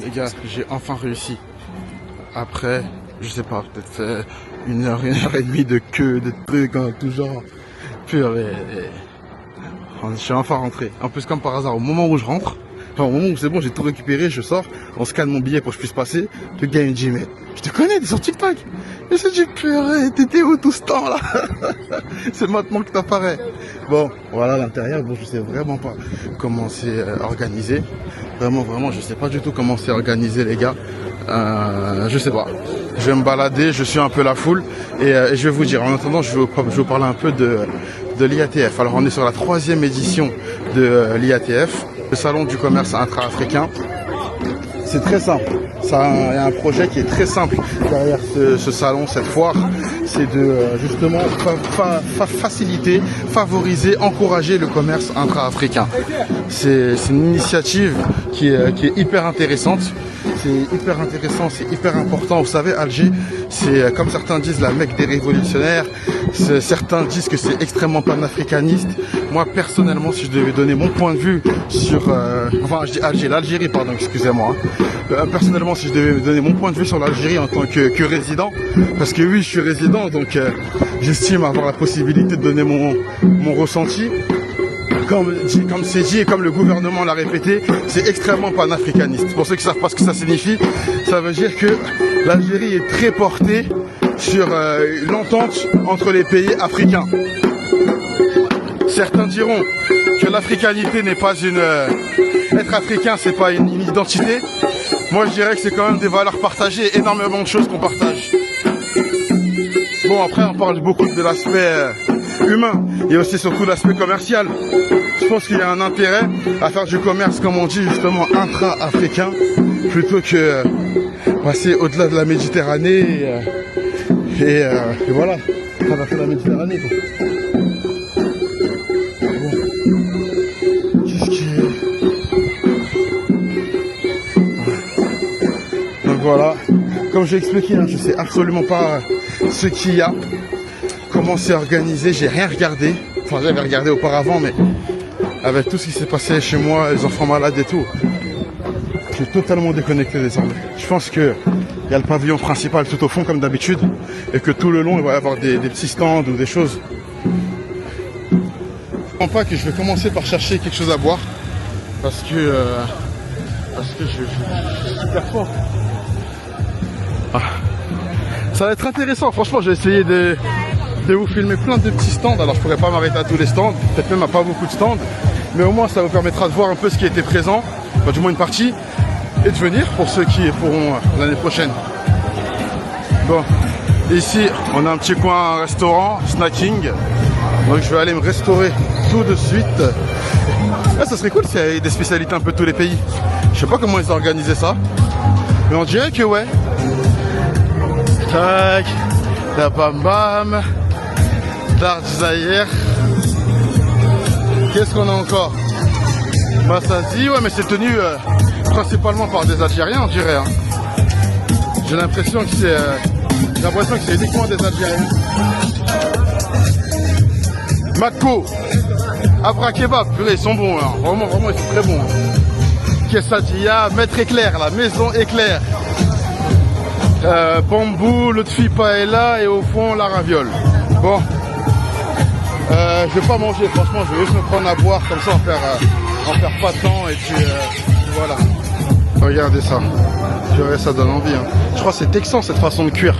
Les gars, j'ai enfin réussi. Après, je sais pas, peut-être fait une heure et demie de queue, de trucs, hein, tout genre. Purée. Je suis enfin rentré. En plus, comme par hasard, au moment où je rentre, enfin, au moment où c'est bon, j'ai tout récupéré, je sors, on scanne mon billet pour que je puisse passer. Le gars il me dit, mais je te connais, t'es sur TikTok. Et j'ai dit, purée, t'étais où tout ce temps là? C'est maintenant que t'apparais. Bon, voilà l'intérieur. Bon, je sais vraiment pas comment c'est organisé. Vraiment, je sais pas du tout comment c'est organisé, les gars. Je sais pas. Je vais me balader, je suis un peu la foule et je vais vous dire. En attendant, je vais vous parler un peu de l'IATF. Alors, on est sur la 3e édition de l'IATF, le salon du commerce intra-africain. C'est très simple. Il y a un projet qui est très simple derrière ce salon, cette foire. C'est de justement faciliter, favoriser, encourager le commerce intra-africain. C'est une initiative qui est hyper intéressante. C'est hyper intéressant, c'est hyper important. Vous savez, Alger, c'est comme certains disent la Mecque des révolutionnaires. Certains disent que c'est extrêmement panafricaniste. Moi, personnellement, si je devais donner mon point de vue sur... enfin, je dis Alger, l'Algérie, pardon, excusez-moi. Personnellement, si je devais donner mon point de vue sur l'Algérie en tant que résident, parce que oui, je suis résident, donc j'estime avoir la possibilité de donner mon ressenti. Comme c'est dit et comme le gouvernement l'a répété, c'est extrêmement panafricaniste. Pour ceux qui savent pas ce que ça signifie, ça veut dire que l'Algérie est très portée sur l'entente entre les pays africains. Certains diront que l'africanité n'est pas être africain, c'est pas une identité. Moi, je dirais que c'est quand même des valeurs partagées, énormément de choses qu'on partage. Bon, après, on parle beaucoup de l'aspect humain et aussi surtout l'aspect commercial. Je pense qu'il y a un intérêt à faire du commerce, comme on dit justement, intra-africain, plutôt que passer au-delà de la Méditerranée et voilà, traverser la Méditerranée, quoi. Bon. Qu'est-ce qui est... Donc voilà, comme j'ai expliqué, hein, je sais absolument pas ce qu'il y a, comment c'est organisé, j'ai rien regardé. Enfin, j'avais regardé auparavant, mais avec tout ce qui s'est passé chez moi, les enfants malades et tout, je suis totalement déconnecté désormais. Je pense qu'il y a le pavillon principal tout au fond, comme d'habitude, et que tout le long, il va y avoir des petits stands ou des choses. Je ne pense pas que je vais commencer par chercher quelque chose à boire, parce que je suis super fort. Ah. Ça va être intéressant, franchement, je vais essayer de vous filmer plein de petits stands. Alors je pourrais pas m'arrêter à tous les stands, peut-être même à pas beaucoup de stands, mais au moins ça vous permettra de voir un peu ce qui était présent, enfin, du moins une partie, et de venir pour ceux qui pourront l'année prochaine. Bon, ici on a un petit coin restaurant, snacking, donc je vais aller me restaurer tout de suite. Là, ça serait cool s'il y avait des spécialités un peu de tous les pays. Je sais pas comment ils ont organisé ça, mais on dirait que ouais. Tac, la bam bam. D'Arzaïr. Qu'est-ce qu'on a encore? Bah ça dit, ouais, mais c'est tenu principalement par des Algériens, on dirait. Hein. J'ai l'impression que c'est uniquement des Algériens. Mako, Abra Kebab, purée, ils sont bons, hein. Vraiment, ils sont très bons. Quesadilla, Maître Éclair, la maison Éclair. Bambou, l'autre fille paella et au fond la raviole. Bon. Je vais pas manger, franchement, je vais juste me prendre à boire, comme ça on perd pas de temps et puis voilà. Regardez ça, ça donne envie. Hein. Je crois que c'est texan cette façon de cuire.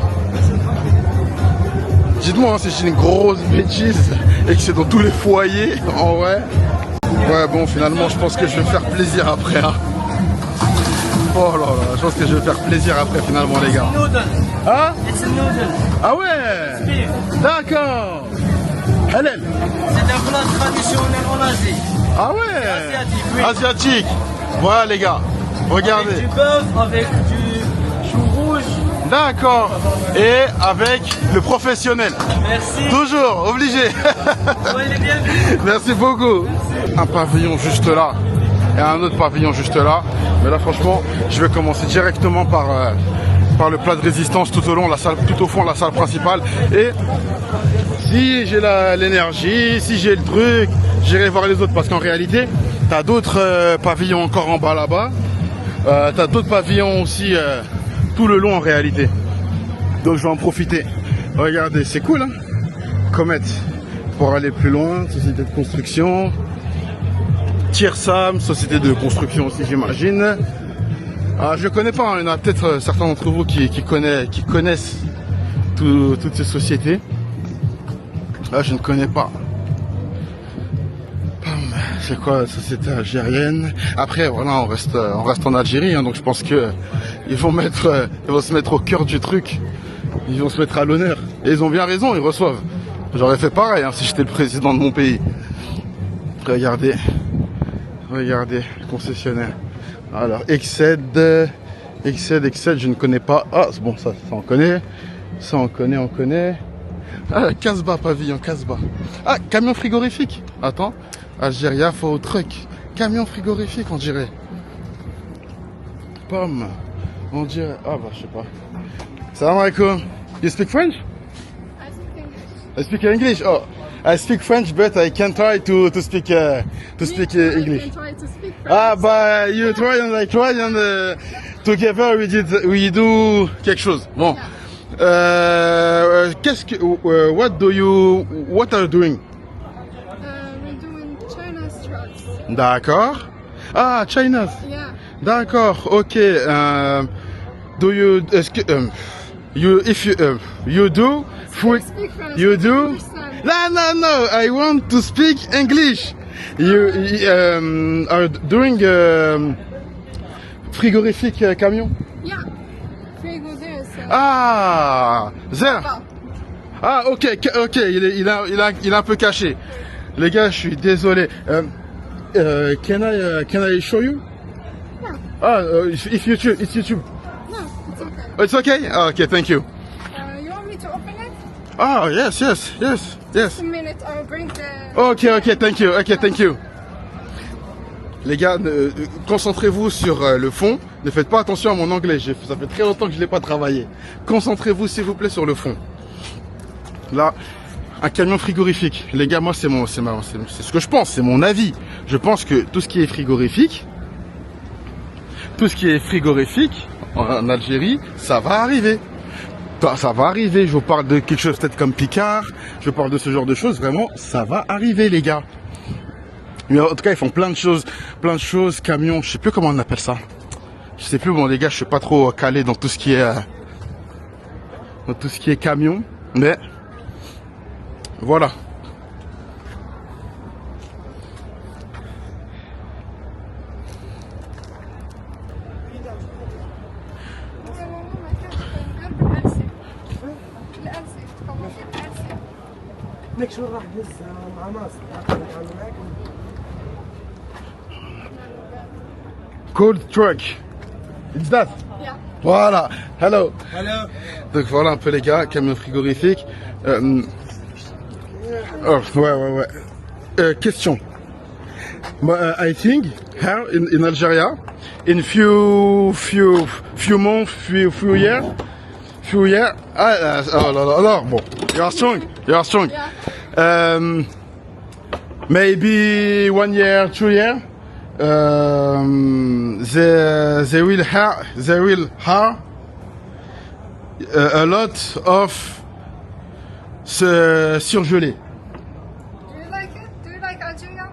Dites-moi hein, si j'ai une grosse bêtise et que c'est dans tous les foyers, en vrai. Ouais bon, finalement je pense que je vais me faire plaisir après. Hein. Oh là là, je pense que je vais faire plaisir après finalement les gars. Hein? Ah ouais? D'accord. C'est un plat traditionnel en Asie. Ah ouais? Asiatique, oui. Asiatique. Voilà les gars, regardez. Avec du bœuf, avec du chou rouge. D'accord. Et avec le professionnel. Merci. Toujours, obligé. Ouais, il est bienvenu. Merci beaucoup. Merci. Un pavillon juste là et un autre pavillon juste là. Mais là franchement, je vais commencer directement par le plat de résistance tout au long, tout au fond, la salle principale. Et si j'ai l'énergie, si j'ai le truc, j'irai voir les autres parce qu'en réalité, tu as d'autres pavillons encore en bas là-bas. T'as d'autres pavillons aussi tout le long en réalité. Donc je vais en profiter. Regardez, c'est cool, hein. Comet. Pour aller plus loin, société de construction. Tiersam, société de construction aussi, j'imagine. Ah, je connais pas, hein. Il y en a peut-être certains d'entre vous qui connaissent toutes ces sociétés. Là, je ne connais pas. C'est quoi la société algérienne? Après, voilà, on reste en Algérie, hein, donc je pense que ils vont se mettre au cœur du truc. Ils vont se mettre à l'honneur. Et ils ont bien raison, ils reçoivent. J'aurais fait pareil, hein, si j'étais le président de mon pays. Regardez, concessionnaire. Alors, Exced, je ne connais pas. Ah, c'est bon, ça on connaît. Ça on connaît. Ah, Casbah, pavillon, Casbah. Ah, camion frigorifique. Attends. Algéria, faut truck. Camion frigorifique, on dirait. Pomme. On dirait. Ah, bah, je sais pas. Salam alaikum. You speak French? I speak English. Oh, I speak French, but I can try to speak English. I can try to speak French. Ah, bah, you try and I try and together we do quelque chose. Bon. What are you doing? We're doing China's trucks. D'accord. Ah, China's. Yeah. D'accord. Ok. Do you you do Speak French. you I do? understand. No. I want to speak English. You are doing frigorifique camion. Yeah. Frigo there, so. Ah, there. Well, Ah, ok, il est un peu caché. Les gars, je suis désolé. Can I show you? yeah. Ah, if YouTube, it's YouTube. No, it's okay. Oh, it's okay? Ah, okay, thank you. You want me to open it? Ah, yes. Just a minute, I'll bring the. Ok, thank you. Les gars, concentrez-vous sur le fond. Ne faites pas attention à mon anglais. Ça fait très longtemps que je l'ai pas travaillé. Concentrez-vous, s'il vous plaît, sur le fond. Là, un camion frigorifique. Les gars, moi, c'est ce que je pense. C'est mon avis. Je pense que tout ce qui est frigorifique en Algérie, ça va arriver. Ça va arriver. Je vous parle de quelque chose peut-être comme Picard. Je parle de ce genre de choses. Vraiment, ça va arriver, les gars. Mais en tout cas, ils font plein de choses, camions, je sais plus comment on appelle ça. Je sais plus, bon les gars, je suis pas trop calé dans tout ce qui est camion, mais voilà. نكشف راح لسه مع ناس Cold truck. It's that. Yeah. Voilà. Hello. Hello. Donc voilà un peu les gars, camion frigorifique. Ouais. Question. I think here in Algeria, in few months, few years. Bon, you are strong. Yeah. Maybe 1 year, 2 years. They will have a lot of surgelé. Do you like it? Do you like Algeria?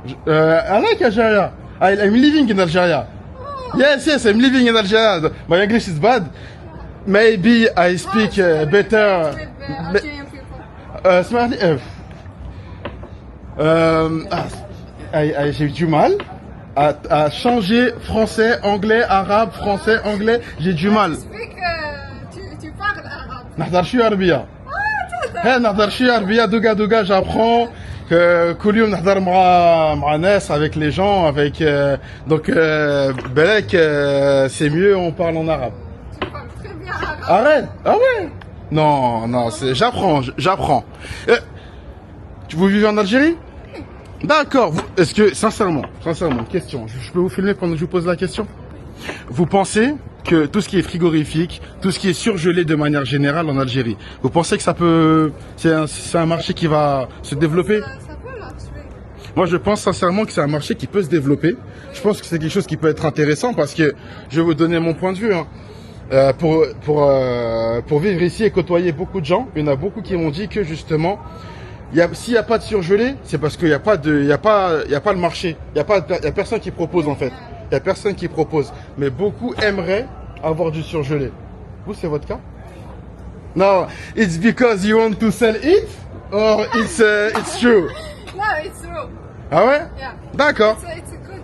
I like Algeria. I'm living in Algeria. Oh. Yes, I'm living in Algeria. My English is bad. Maybe I speak better. With Algerian people. Smartly. J'ai du mal à changer français, anglais, arabe, français, anglais. J'ai du mal. Speak, tu parles arabe. نحضر شوية عربية. Ah, هي نحضر شوية عربية دوغا j'apprends. كل يوم نحضر مع ناس avec les gens avec donc بالك c'est mieux on parle en arabe. tu parles très bien arabe. Arrête. Ah ouais. Non, j'apprends. Vous vivez en Algérie? D'accord. Est-ce que, sincèrement, question, je peux vous filmer pendant que je vous pose la question? Vous pensez que tout ce qui est frigorifique, tout ce qui est surgelé de manière générale en Algérie, vous pensez que ça peut, c'est un marché qui va se développer? Ça peut marcher. Moi, je pense sincèrement que c'est un marché qui peut se développer. Je pense que c'est quelque chose qui peut être intéressant parce que je vais vous donner mon point de vue. Hein. Pour vivre ici et côtoyer beaucoup de gens, il y en a beaucoup qui m'ont dit que justement, s'il n'y a pas de surgelé, c'est parce qu'il n'y a pas le marché. Il y a personne qui propose en fait. Il y a personne qui propose. Mais beaucoup aimeraient avoir du surgelé. Vous, c'est votre cas? No, it's because you want to sell it or it's true? No, it's true. Ah ouais? Yeah. D'accord. It's a good.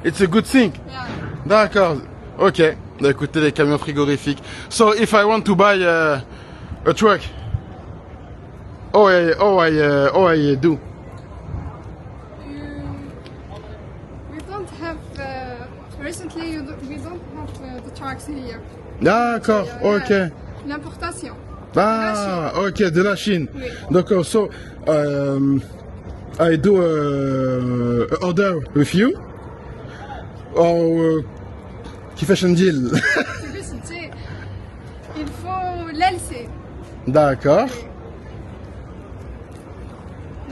It's a good thing. Yeah. D'accord. Ok. Bah, écoutez les camions frigorifiques. So if I want to buy a truck, I do. We don't have. Recently, we don't have the trucks here. D'accord. Ok. L'importation. Ah, ok, de la Chine. Oui. D'accord. So I do order with you or qui fait un deal. Il faut l'LC. D'accord.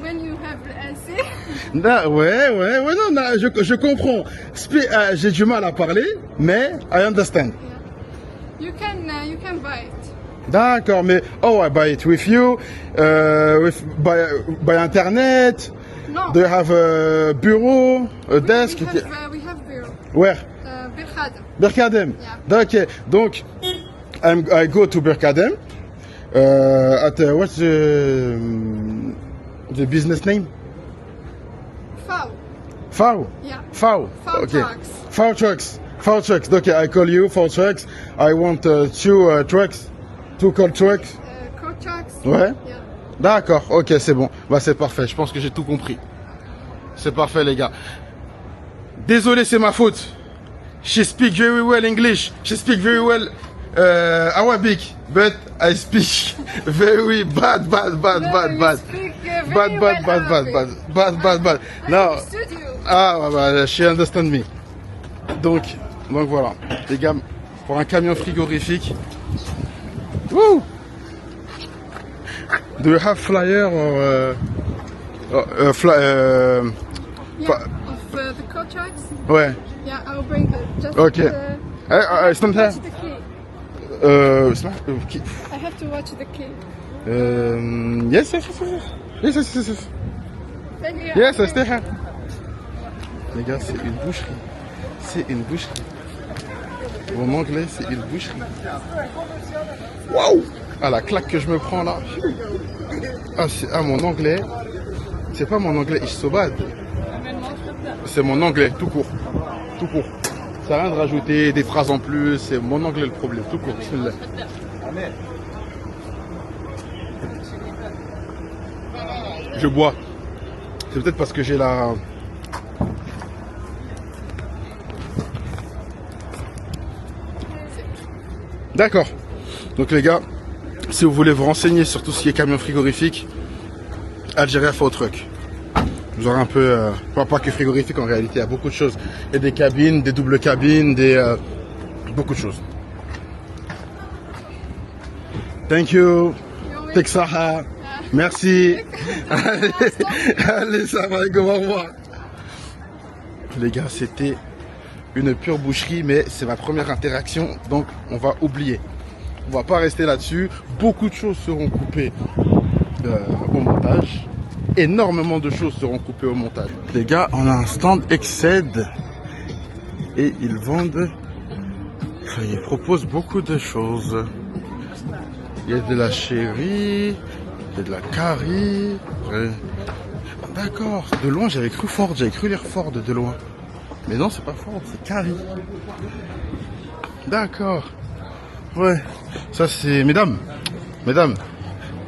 When you have l'LC. Ouais, non, je comprends. J'ai du mal à parler, mais I understand. You can buy it. D'accord, mais I buy it with you, by internet. No. Do you have a bureau, a desk? We have bureau. Where? Birkhadem. Berkadem. Yeah. Ok, donc I go to Berkadem. What's the business name? FAO. FAO. Yeah. FAO. FAO Okay. trucks. FAO trucks. FAO trucks. Okay, I call you FAO trucks. I want two trucks. Two cold trucks. Cold trucks. Ouais. Yeah. D'accord, ok, c'est bon. Bah, c'est parfait. Je pense que j'ai tout compris. C'est parfait, les gars. Désolé, c'est ma faute. She speak very well English. She speak very well Arabic. But I speak very bad. You speak very Bad. Now, Studio. she understand me. Donc voilà, les gars, pour un camion frigorifique. Woo! Do you have flyer or Yeah. Of the cold trucks. Ouais. Yeah, I'll bring it. Just. Okay. It's not here. Watch the key. It's not, I have to watch the key. yes. Then you Yes, I stay here. Les gars, c'est une boucherie. Mon anglais, c'est une boucherie. Waouh! Ah, la claque que je me prends là. Mon anglais. C'est pas mon anglais Ishsobad. C'est mon anglais, tout court. Ça n'a rien de rajouter des phrases en plus. C'est mon anglais le problème, tout court. Bismillah. Je bois. C'est peut-être parce que j'ai la... D'accord. Donc les gars, si vous voulez vous renseigner sur tout ce qui est camion frigorifique, Algeria FAO Truck. Vous aurez un peu... pas que frigorifique en réalité, il y a beaucoup de choses. Il y a des cabines, des doubles cabines, beaucoup de choses. Thank you. Texaha. Merci. Allez, ça va, au revoir. Les gars, c'était une pure boucherie, mais c'est ma première interaction, donc on va oublier. On va pas rester là-dessus. Beaucoup de choses seront coupées au montage. Énormément de choses seront coupées au montage. Les gars, on a un stand Exced et ils vendent, ils proposent beaucoup de choses. Il y a de la chérie, il y a de la carie. D'accord, de loin j'avais cru Ford, j'avais cru lire Ford de loin. Mais non, c'est pas Ford, c'est carie. D'accord. Ouais, ça c'est... Mesdames,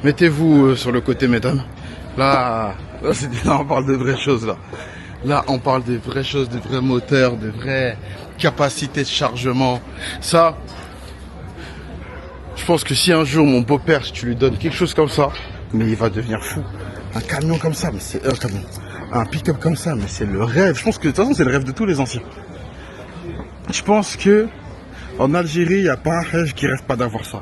mettez-vous sur le côté, mesdames. Là, on parle de vraies choses, là. Là, on parle de vraies choses, de vrais moteurs, de vraies capacités de chargement. Ça, je pense que si un jour mon beau-père, tu lui donnes quelque chose comme ça, mais il va devenir fou. Un camion comme ça, mais c'est... un pick-up comme ça, mais c'est le rêve. Je pense que de toute façon, c'est le rêve de tous les anciens. Je pense que en Algérie, il n'y a pas un rêve qui rêve pas d'avoir ça.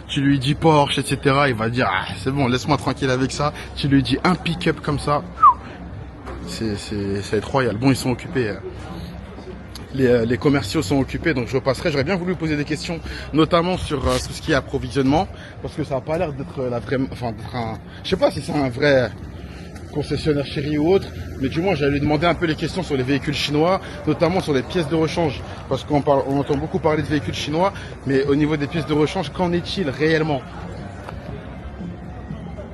Tu lui dis Porsche, etc. Il va dire, ah, c'est bon, laisse-moi tranquille avec ça. Tu lui dis un pick-up comme ça. C'est royal. Bon, ils sont occupés. Les commerciaux sont occupés, donc je passerai. J'aurais bien voulu poser des questions, notamment sur tout ce qui est approvisionnement, parce que ça n'a pas l'air d'être la vraie, enfin, d'être un, je sais pas si c'est un vrai concessionnaire chéri ou autre, mais du moins j'allais lui demander un peu les questions sur les véhicules chinois, notamment sur les pièces de rechange, parce qu'on entend beaucoup parler de véhicules chinois, mais au niveau des pièces de rechange, qu'en est-il réellement?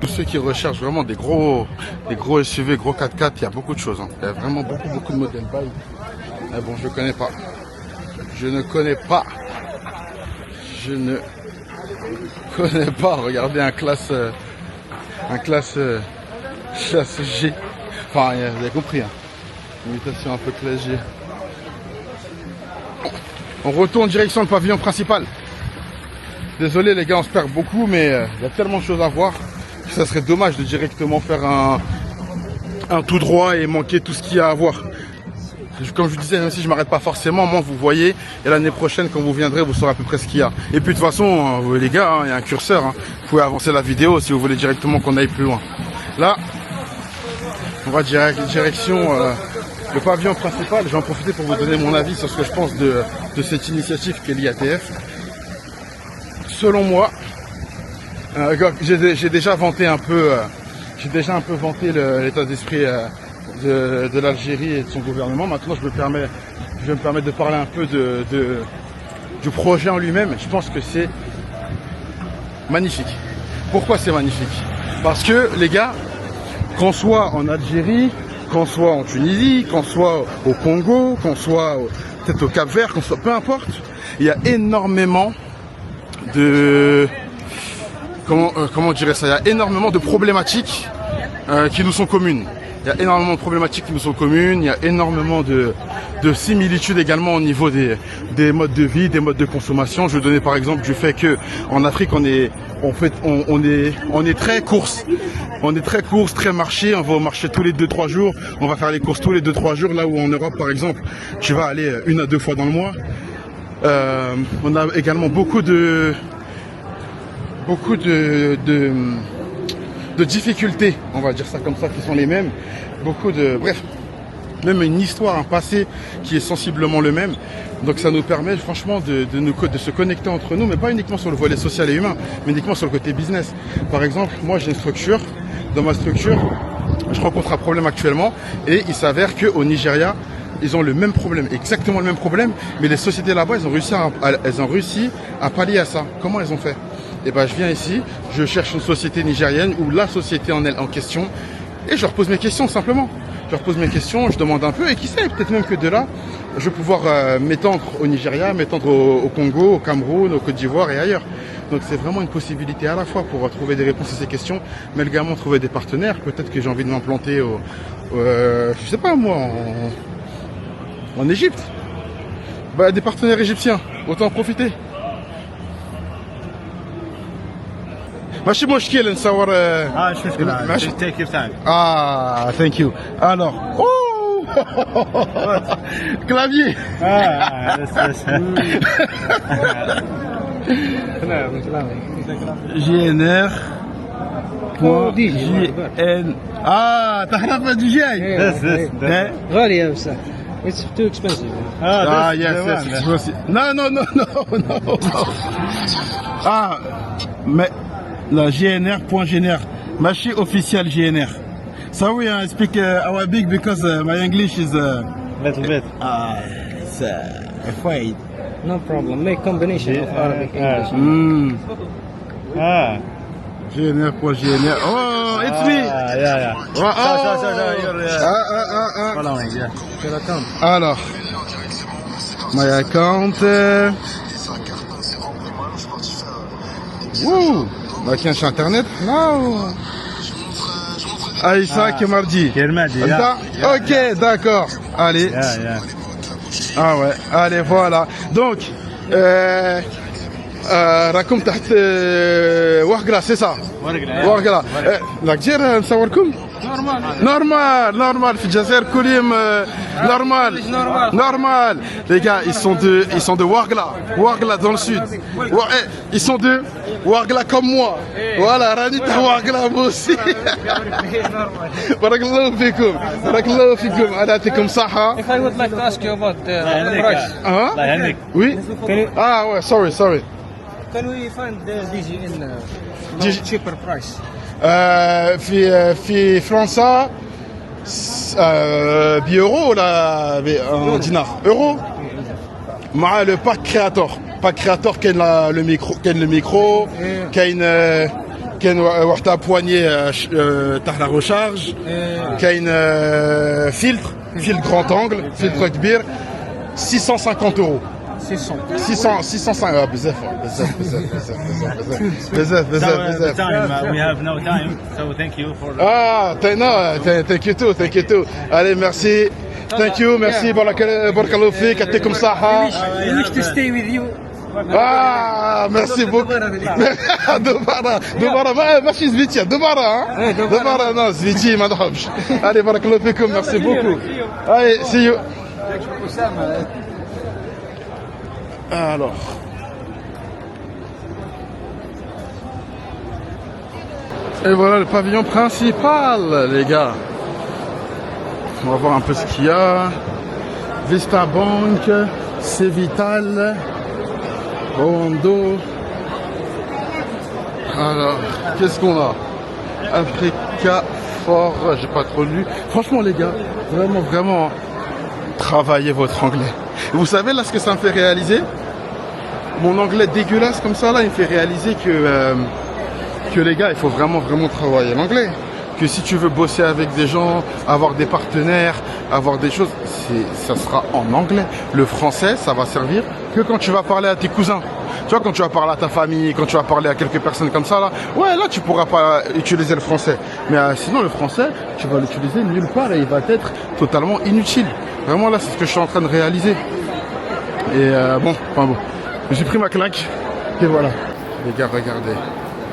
Tous ceux qui recherchent vraiment des gros SUV, gros 4x4, il y a beaucoup de choses. Hein. Il y a vraiment beaucoup de modèles. Mais bon, je connais pas. Je ne connais pas. Regardez un classe G. Enfin, vous avez compris. Hein. Imitation un peu classe G. On retourne en direction le pavillon principal. Désolé les gars, on se perd beaucoup, mais il y a tellement de choses à voir. Ça serait dommage de directement faire un tout droit et manquer tout ce qu'il y a à voir. Comme je vous disais, même si je m'arrête pas forcément, moi vous voyez, et l'année prochaine quand vous viendrez, vous saurez à peu près ce qu'il y a. Et puis de toute façon, vous les gars, il y a un curseur, hein. Vous pouvez avancer la vidéo si vous voulez directement qu'on aille plus loin. Là, on va direction le pavillon principal. Je vais en profiter pour vous donner mon avis sur ce que je pense de cette initiative qu'est l'IATF. Selon moi, j'ai déjà vanté un peu, l'état d'esprit de l'Algérie et de son gouvernement. Maintenant, je vais me permettre de parler un peu du projet en lui-même. Je pense que c'est magnifique. Pourquoi c'est magnifique? Parce que les gars, qu'on soit en Algérie, qu'on soit en Tunisie, qu'on soit au Congo, qu'on soit peut-être au Cap-Vert, qu'on soit peu importe, il y a énormément de comment on dirait ça, il y a énormément de problématiques qui nous sont communes. Il y a énormément de problématiques qui nous sont communes, il y a énormément de similitudes également au niveau des modes de vie, des modes de consommation. Je vais donner par exemple du fait que en Afrique on est très course. On est très course, très marché, on va au marché tous les 2-3 jours, on va faire les courses tous les 2-3 jours, là où en Europe par exemple, tu vas aller 1 à 2 fois dans le mois. On a également beaucoup de difficultés, on va dire ça comme ça, qui sont les mêmes. Bref, même une histoire, un passé qui est sensiblement le même. Donc ça nous permet franchement de se connecter entre nous, mais pas uniquement sur le volet social et humain, mais uniquement sur le côté business. Par exemple, moi j'ai une structure, dans ma structure, je rencontre un problème actuellement, et il s'avère qu'au Nigeria, ils ont le même problème, exactement le même problème, mais les sociétés là-bas, elles ont réussi à pallier à ça. Comment elles ont fait? Et ben, je viens ici, je cherche une société nigérienne ou la société en question, et je leur pose mes questions simplement. Je leur pose mes questions, je demande un peu, et qui sait, peut-être même que de là, je vais pouvoir m'étendre au Nigeria, m'étendre au Congo, au Cameroun, au Côte d'Ivoire et ailleurs. Donc c'est vraiment une possibilité à la fois pour trouver des réponses à ces questions, mais également trouver des partenaires. Peut-être que j'ai envie de m'implanter je sais pas moi, en Égypte. Bah, des partenaires égyptiens, autant en profiter. ماشي مشكل نصور شو مشكلة ماشي take your time thank you. Alors, oh clavier. GNR .jn تعرف الجاي غالية بس it's too expensive. yes. No. Mais la GNR.GNR, ماشي official GNR. Sorry, I speak Arabic because my English is little bit it's afraid. No problem. Make combination of Arabic English. GNR.GNR. Oh, it's me. yeah following Your account. Alors, my account. Wouh, bah tiens, sur internet. Non. Aïssa Kemardi. Kemardi, Ok, d'accord. Allez. yeah Ah ouais, allez, voilà. Donc, راكم تحت ورقلة, c'est ça. ورقلة ورقلة. لكجير نصوركم. Normal. في الجزائر كلهم normal. Les gars, ils sont de Ouargla dans le sud. Ils sont de Ouargla comme moi. Voilà, Rani تاع Ouargla moi aussi. بارك الله فيكم. أنا يعطيكم صحة. If I would like to ask you about the price, Hein? الله يهنيك. Oui. Ah ouais, sorry. can we find DG in cheaper price? في فرنسا بيورو ولا دينار اورو مع لو باك كرياتور كاين لو ميكرو كاين واحد بواني تاع لا ريشارج كاين فيلتر غران انجل فيلتر كبير 650 euros 600 بزاف Time, we have no time, so thank you for. thank you too. Allez, merci. Thank you, merci. بارك الله فيك. يعطيكم صحة. We wish to stay with you. Merci beaucoup. دوباره ماشي زفيتيا دوباره non زفيتي ما نحبش. Allez, بارك الله فيكم. Merci beaucoup. Allez, see you. Alors. Et voilà le pavillon principal, les gars. On va voir un peu ce qu'il y a. Vista Bank, Cevital, Rondo. Alors, qu'est-ce qu'on a? Africa Fort, j'ai pas trop lu. Franchement, les gars, vraiment, travaillez votre anglais. Vous savez là ce que ça me fait réaliser? Mon anglais dégueulasse comme ça là, il me fait réaliser que les gars, il faut vraiment travailler l'anglais. Que si tu veux bosser avec des gens, avoir des partenaires, avoir des choses, ça sera en anglais. Le français, ça va servir que quand tu vas parler à tes cousins. Tu vois, quand tu vas parler à ta famille, quand tu vas parler à quelques personnes comme ça là, ouais, là tu pourras pas utiliser le français. Mais sinon le français, tu vas l'utiliser nulle part et il va être totalement inutile. Vraiment là, c'est ce que je suis en train de réaliser. Et bon. J'ai pris ma claque et voilà. Les gars, regardez.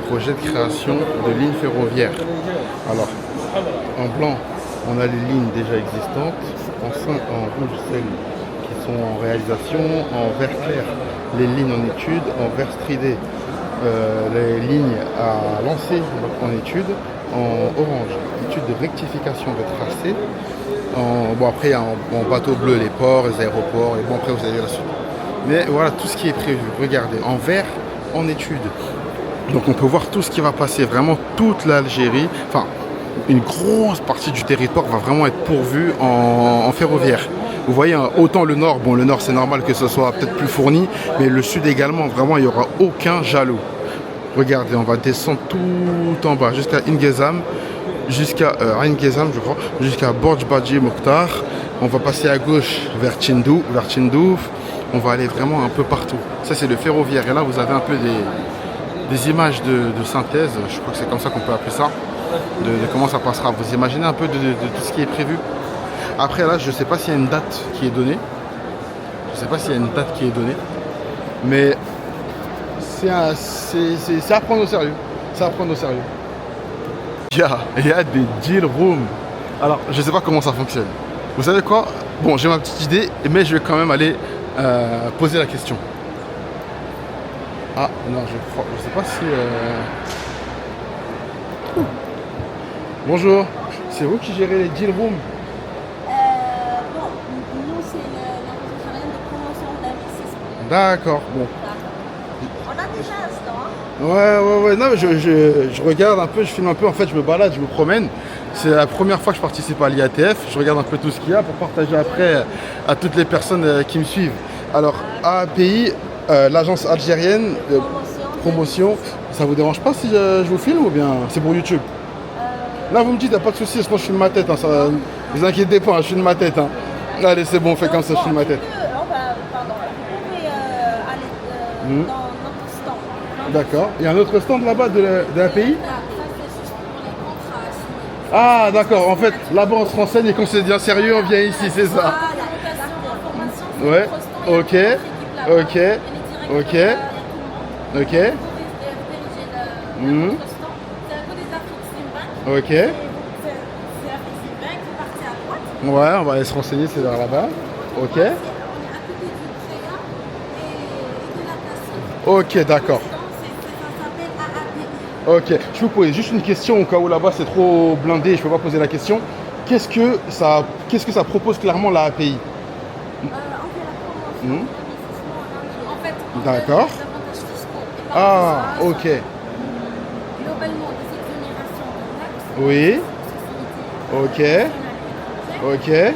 Projet de création de lignes ferroviaires. Alors, en blanc, on a les lignes déjà existantes. En rouge, celles qui sont en réalisation. En vert clair, les lignes en étude. En vert stridé, les lignes à lancer en étude. En orange, étude de rectification de tracé. Bon, après, en bateau bleu, les ports, les aéroports. Et bon, après, vous avez la suite. Mais voilà tout ce qui est prévu. Regardez, en vert, en étude. Donc on peut voir tout ce qui va passer. Vraiment toute l'Algérie, enfin une grosse partie du territoire va vraiment être pourvue en ferroviaire. Vous voyez, autant le nord, bon le nord c'est normal que ce soit peut-être plus fourni, mais le sud également, vraiment il n'y aura aucun jaloux. Regardez, on va descendre tout en bas jusqu'à Ingezam, jusqu'à Ain Gezam je crois, jusqu'à Borj Badji Mokhtar. On va passer à gauche vers Tindouf. On va aller vraiment un peu partout. Ça, c'est le ferroviaire. Et là, vous avez un peu des images de synthèse. Je crois que c'est comme ça qu'on peut appeler ça. De comment ça passera. Vous imaginez un peu de tout ce qui est prévu. Après, là, je ne sais pas s'il y a une date qui est donnée. Mais c'est à prendre au sérieux. Il y a des deal rooms. Alors, je ne sais pas comment ça fonctionne. Vous savez quoi? Bon, j'ai ma petite idée, mais je vais quand même aller poser la question. Ah non, je sais pas si... Bonjour, c'est vous qui gérez les deal rooms? Bon, nous c'est l'Agence de promotion d'investissement. D'accord, bon. On a déjà un stand. Ouais, non, mais je regarde un peu, je filme un peu, en fait je me balade, je me promène. C'est la première fois que je participe à l'IATF, je regarde un peu tout ce qu'il y a pour partager après à toutes les personnes qui me suivent. Alors, AAPI, l'agence algérienne de promotion, ça vous dérange pas si je vous filme ou bien c'est pour YouTube? Là vous me dites, il n'y a pas de souci, sinon je filme ma tête, hein, ça, vous inquiétez pas, je filme ma tête. Hein. Allez, c'est bon, on fait comme ça, je filme ma tête. Vous pouvez aller dans notre stand. D'accord, il y a un autre stand là-bas de l'API? Ah d'accord, en fait, là-bas on se renseigne et quand c'est bien sérieux, on vient ici, c'est ça? Ouais, ok. Ok. Ouais, on va aller se renseigner, c'est vers là-bas. Ok. On est à côté du Créa et de la Cassie. Ok, d'accord. Ça s'appelle AAPI. Ok. Je peux vous poser juste une question au cas où là-bas c'est trop blindé, je peux pas poser la question. Qu'est-ce que ça propose clairement la API? On fait la promotion d'investissement en Algérie. En fait, on D'accord. fait des avantages fiscaux. Et par Ah, rapport à ça, ok. globalement, des exonérations de taxes, Oui. Ok. sociétés, Ok. mais aussi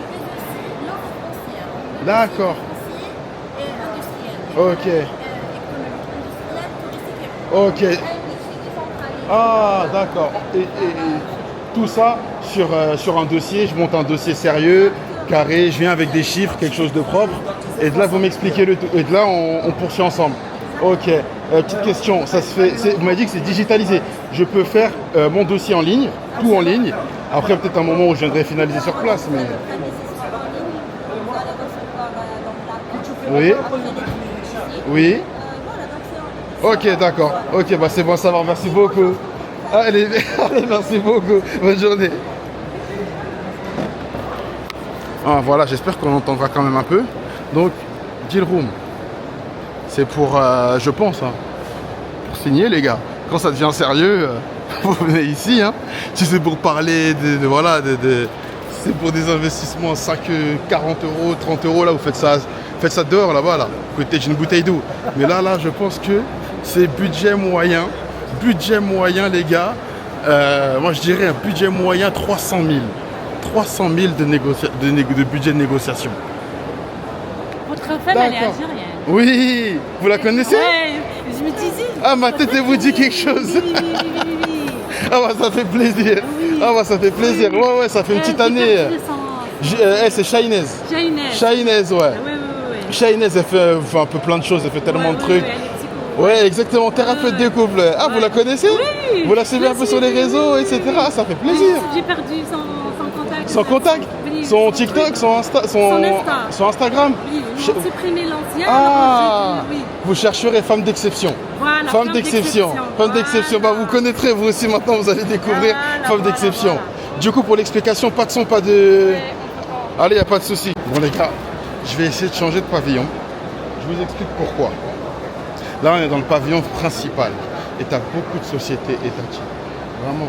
l'offre foncière. D'accord. Foncier et industriel. Ok. Économique, industriel, touristique et Ok. décentralisé. Ah, d'accord. Et tout ça sur un dossier, je monte un dossier sérieux, carré, je viens avec des chiffres, quelque chose de propre. Et de là, vous m'expliquez le tout. Et de là, on poursuit ensemble. Ok. Petite question, ça se fait. Vous m'avez dit que c'est digitalisé. Je peux faire mon dossier en ligne, tout en ligne. Après, peut-être un moment où je viendrai finaliser sur place. Mais... Oui. Oui. Ok, d'accord. Ok, bah c'est bon à savoir. Merci beaucoup. Allez, allez, merci beaucoup. Bonne journée. Ah, voilà, j'espère qu'on entendra quand même un peu. Donc, Deal Room, c'est pour, je pense, hein, pour signer, les gars. Quand ça devient sérieux, vous venez ici. Hein. Si c'est pour parler voilà, c'est pour des investissements 5, 40 euros, 30 euros, là, vous faites ça dehors, là-bas, là. Côté d'une bouteille d'eau. Mais là, je pense que c'est budget moyen. Budget moyen, les gars. Moi, je dirais un budget moyen 300 000. 300 000 de budget de négociation. Votre femme, elle est D'accord. algérienne. Oui, vous la connaissez? Ouais, je me disais. Ah, ma tête, elle vous dit quelque chose. Oui, oui, oui, oui, oui. Ah, bah, ça fait plaisir. Oui. Ah, bah, ça fait plaisir. Ouais, ouais, ça fait une petite année. C'est Shainez. Shainez. Shainez, ouais. Ouais, ouais, ouais. Shainez, elle fait un peu plein de choses, elle fait tellement de trucs. Ouais, exactement, thérapeute des couples. Ah, vous la connaissez? Oui. Vous la suivez un peu sur les réseaux, etc. Ah, ça fait plaisir. J'ai perdu son contact. Son contact, Oui, son TikTok, son Instagram. Oui, ils ont supprimé l'ancien. Ah, alors j'ai dit oui. vous chercherez femme d'exception. Voilà, Femme d'exception. Femme d'exception. Bah, vous connaîtrez, vous aussi maintenant, vous allez découvrir femme d'exception. Voilà. Du coup, pour l'explication, pas de son, pas de... Allez, y a pas de souci. Bon, les gars, je vais essayer de changer de pavillon. Je vous explique pourquoi. Là, on est dans le pavillon principal. Et tu as beaucoup de sociétés étatiques. Vraiment,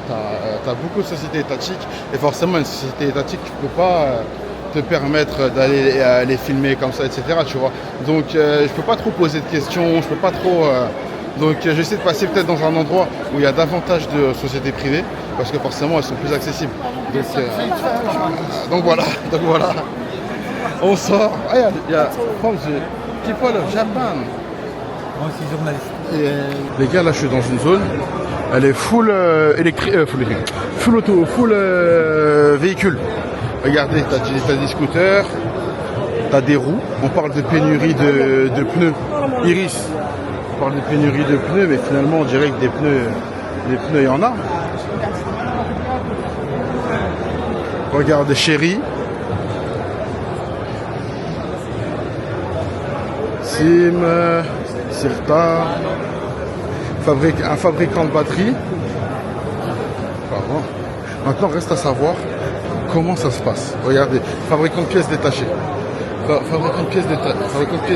tu as beaucoup de sociétés étatiques. Et forcément, une société étatique, tu ne peux pas te permettre d'aller les filmer comme ça, etc. Tu vois. Donc, je ne peux pas trop poser de questions. Je peux pas trop... Donc, j'essaie de passer peut-être dans un endroit où il y a davantage de sociétés privées. Parce que forcément, elles sont plus accessibles. Donc voilà. On sort. Ah, il y a People of Japan. Moi aussi journaliste. Les gars, là je suis dans une zone, elle est full électrique, full auto, full véhicule. Regardez, t'as des scooters, t'as des roues. On parle de pénurie de pneus. Iris, on parle de pénurie de pneus, mais finalement on dirait que des pneus il y en a. Regardez, Chéri. Sim. Sirta, un fabricant de batterie. Pardon. Maintenant, reste à savoir comment ça se passe. Regardez, fabricant de pièces détachées. Fabricant de pièces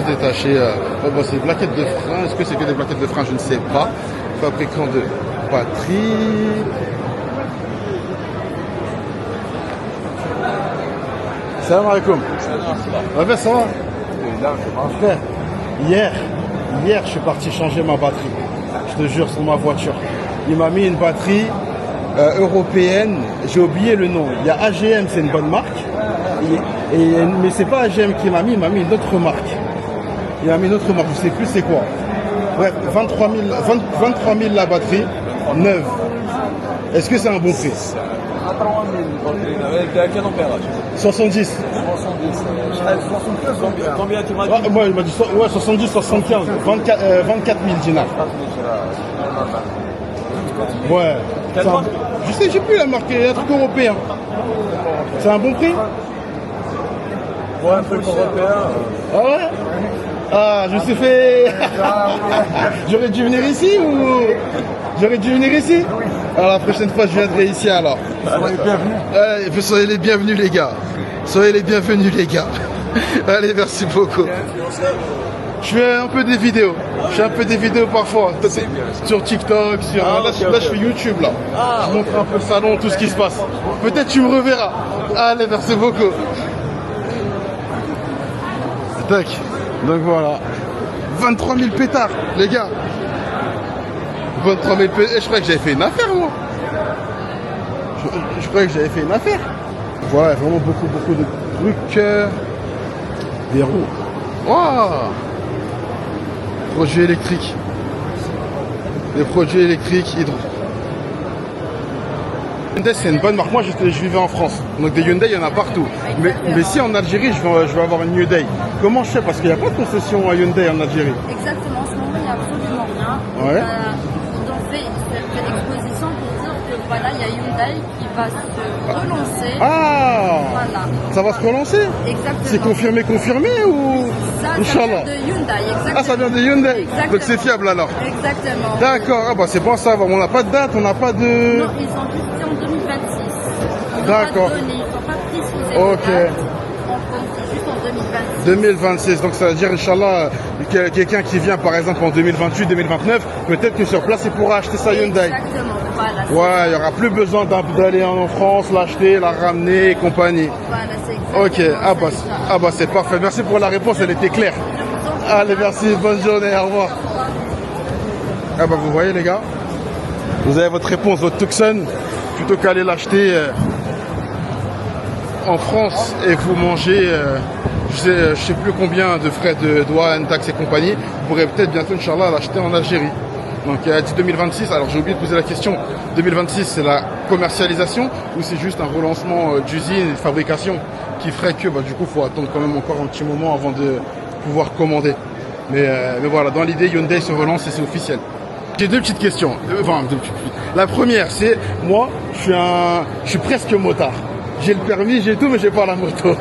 détachées. Bon, c'est des plaquettes de frein. Est-ce que c'est que des plaquettes de frein? Je ne sais pas. Fabricant de batterie. Salam alaikum. Ça va? Hier, je suis parti changer ma batterie. Je te jure, sur ma voiture. Il m'a mis une batterie européenne. J'ai oublié le nom. Il y a AGM, c'est une bonne marque. Mais c'est pas AGM qui m'a mis, il m'a mis une autre marque. Il m'a mis une autre marque, je sais plus c'est quoi. Bref, 23 000 la batterie, neuve. Est-ce que c'est un bon prix? 70. Combien tu m'as dit? Moi, il m'a dit 70, 75, 24 000 dinars. Ouais. Je sais, j'ai plus la marque, il y a un truc européen. C'est un bon prix? Ouais, un truc européen. Ah ouais? Ah, je me suis fait... J'aurais dû venir ici ou... J'aurais dû venir ici? Alors la prochaine fois, je viendrai ici alors. Soyez bienvenus. Soyez les bienvenus les gars. Soyez les bienvenus les gars. Allez, merci beaucoup. Je fais un peu des vidéos. Je fais un peu des vidéos parfois. Sur TikTok, sur... là, je fais YouTube là. Je montre un peu le salon, tout ce qui se passe. Peut-être tu me reverras. Allez, merci beaucoup. Tac. Donc voilà. 23 000 pétards, les gars. 23 000 pétards. Je croyais que j'avais fait une affaire, moi. Je croyais que j'avais fait une affaire. Voilà, vraiment beaucoup de trucs. Des roues. Waouh! Produits électriques. Des produits électriques hydro. Hyundai, c'est une bonne marque. Moi, je vivais en France. Donc des Hyundai, il y en a partout. Mais si en Algérie, je vais avoir une Hyundai. Comment je fais? Parce qu'il n'y a pas de concession à Hyundai en Algérie. Exactement, en ce moment, il n'y a absolument rien. Ouais. On fait une exposition pour dire que voilà, il y a Hyundai qui va se relancer. Ah! Voilà. Ça va se relancer? Exactement. C'est confirmé ou? Ça Inch'Allah. vient de Hyundai, exactement. Ah, ça vient de Hyundai. Exactement. Donc c'est fiable alors. Exactement. D'accord. Ah bah c'est bon ça. On n'a pas de date, on n'a pas de... Non, ils ont juste dit en 2026. Ils n'ont D'accord. pas donné, ils n'ont pas précisé. Ok. de date. On compte juste en 2026. 2026, donc ça veut dire, Inch'Allah, quelqu'un qui vient par exemple en 2028, 2029, peut-être que sur place il pourra acheter sa Hyundai. Exactement, voilà. c'est Ouais, il n'y aura plus besoin d'aller en France, l'acheter, la ramener et compagnie. Voilà, c'est exactement Ok, ça. c'est parfait. Merci pour la réponse, elle était claire. Allez, merci, bonne journée, au revoir. Ah bah vous voyez les gars, vous avez votre réponse, votre Tucson, plutôt qu'aller l'acheter en France et vous mangez, je sais plus combien de frais de douane, taxes et compagnie, vous pourrez peut-être bientôt, Inch'Allah, l'acheter en Algérie. Donc il a dit 2026, alors j'ai oublié de poser la question, 2026 c'est la commercialisation ou c'est juste un relancement d'usine et de fabrication qui ferait que du coup il faut attendre quand même encore un petit moment avant de pouvoir commander. Mais voilà, dans l'idée Hyundai se relance et c'est officiel. J'ai deux petites questions. La première, c'est moi, je suis presque motard. J'ai le permis, j'ai tout, mais j'ai pas la moto.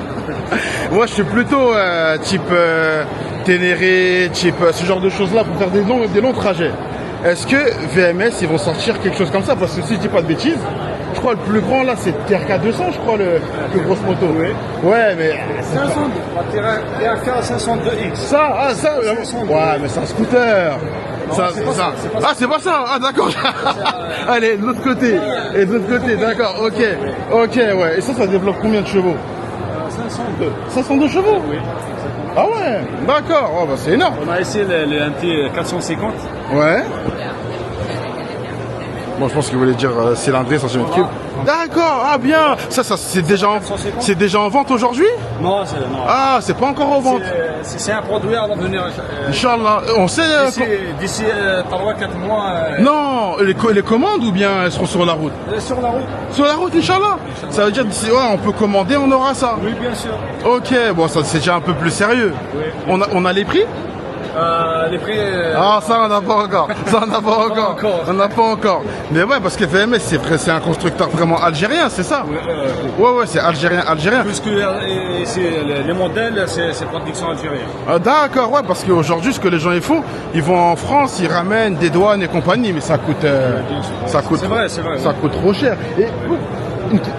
Moi, je suis plutôt type Ténéré, type ce genre de choses-là pour faire des longs trajets. Est-ce que VMS, ils vont sortir quelque chose comme ça? Parce que si je dis pas de bêtises, je crois le plus grand là, c'est TRK 200, je crois, le plus grosse moto. Oui. Ouais, mais 502. TRK 502X. ça, ouais, mais c'est un scooter. Ça, c'est pas ça, c'est pas ça. Ah, c'est pas ça. Ah, d'accord. Allez, de l'autre côté. Et de l'autre côté, d'accord. Ok, ouais. Et ça développe combien de chevaux? 502. 502 chevaux. Oui. Ah ouais, d'accord. Oh, bah c'est énorme. On a essayé le MT 450. Ouais. Bon, je pense qu'il voulait dire cylindré, centimètres cubes. D'accord, ah bien. Ça c'est déjà en vente aujourd'hui? Non, non. Ah, c'est pas encore en vente. C'est un produit à venir. Inch'Allah. On sait... D'ici 3-4 mois. Non, les commandes ou bien elles seront sur la route? Sur la route. Sur la route, Inch'Allah. Ça veut dire d'ici, ouais, on peut commander, on aura ça. Oui, bien sûr. Ok, bon, ça c'est déjà un peu plus sérieux. Oui. On a les prix? Les prix. Ah, ça on n'a pas encore. On n'a pas encore. Mais ouais, parce que VMS c'est un constructeur vraiment algérien, c'est ça? Ouais, c'est algérien. Puisque les modèles, c'est production algérienne. Ah, d'accord, ouais, parce qu'aujourd'hui, ce que les gens ils font, ils vont en France, ils ramènent des douanes et compagnie, mais ça coûte, C'est vrai. ça coûte trop cher.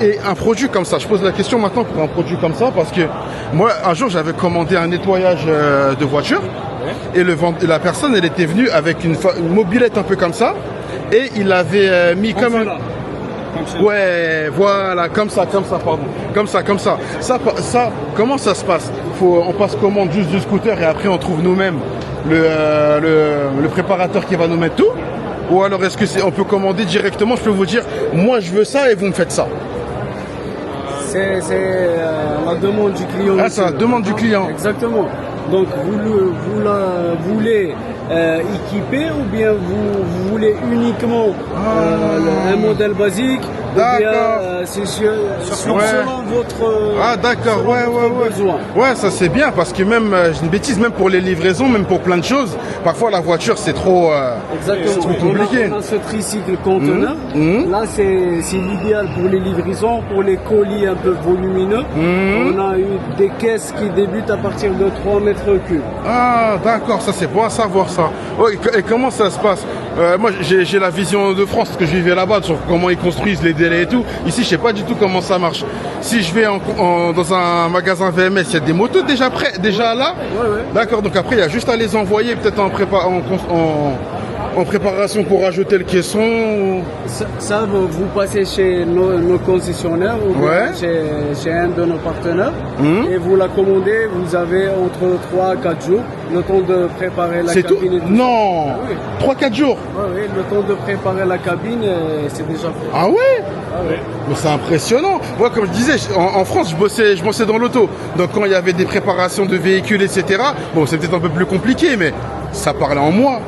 Et un produit comme ça, je pose la question maintenant pour un produit comme ça, parce que moi, un jour, j'avais commandé un nettoyage de voiture, et la personne, elle était venue avec une mobilette un peu comme ça, et il avait mis comme un... Ouais, voilà, comme ça, pardon. Comme ça. Ça, comment ça se passe? On passe commande juste du scooter et après on trouve nous-mêmes le préparateur qui va nous mettre tout? Ou alors est-ce que on peut commander directement? Je peux vous dire, moi je veux ça et vous me faites ça. C'est la demande du client. Ah, c'est la demande du client. Exactement. Donc vous la voulez équiper ou bien vous voulez uniquement un modèle basique D'accord. C'est selon votre, Ah d'accord, selon ouais, votre ouais, besoin. ouais. Ouais, ça c'est bien parce que même, j'ai une bêtise, même pour les livraisons, même pour plein de choses, parfois la voiture c'est trop, Exactement. c'est trop compliqué. On a ce tricycle conteneur. Mhm. Là, c'est l'idéal pour les livraisons, pour les colis un peu volumineux. Mhm. On a eu des caisses qui débutent à partir de 3 mètres cubes. Ah d'accord, ça c'est bon à savoir ça. Oh, et comment ça se passe? Moi j'ai la vision de France parce que je vivais là-bas sur comment ils construisent les délais et tout. Ici je sais pas du tout comment ça marche. Si je vais dans un magasin VMS, il y a des motos déjà là. Ouais. D'accord, donc après il y a juste à les envoyer peut-être en préparation pour ajouter le caisson. Ça, vous passez chez nos concessionnaires ou bien Ouais. chez un de nos partenaires Mhm. et vous la commandez. Vous avez entre 3 à 4 jours le temps de préparer la C'est tout? cabine. Et tout Non, ça. Ah oui. 3-4 jours. Ouais, le temps de préparer la cabine, c'est déjà fait. Ah ouais? Ah ouais. Mais c'est impressionnant. Moi, comme je disais, en France, je bossais dans l'auto. Donc, quand il y avait des préparations de véhicules, etc., bon, c'est peut-être un peu plus compliqué, mais ça parlait en mois.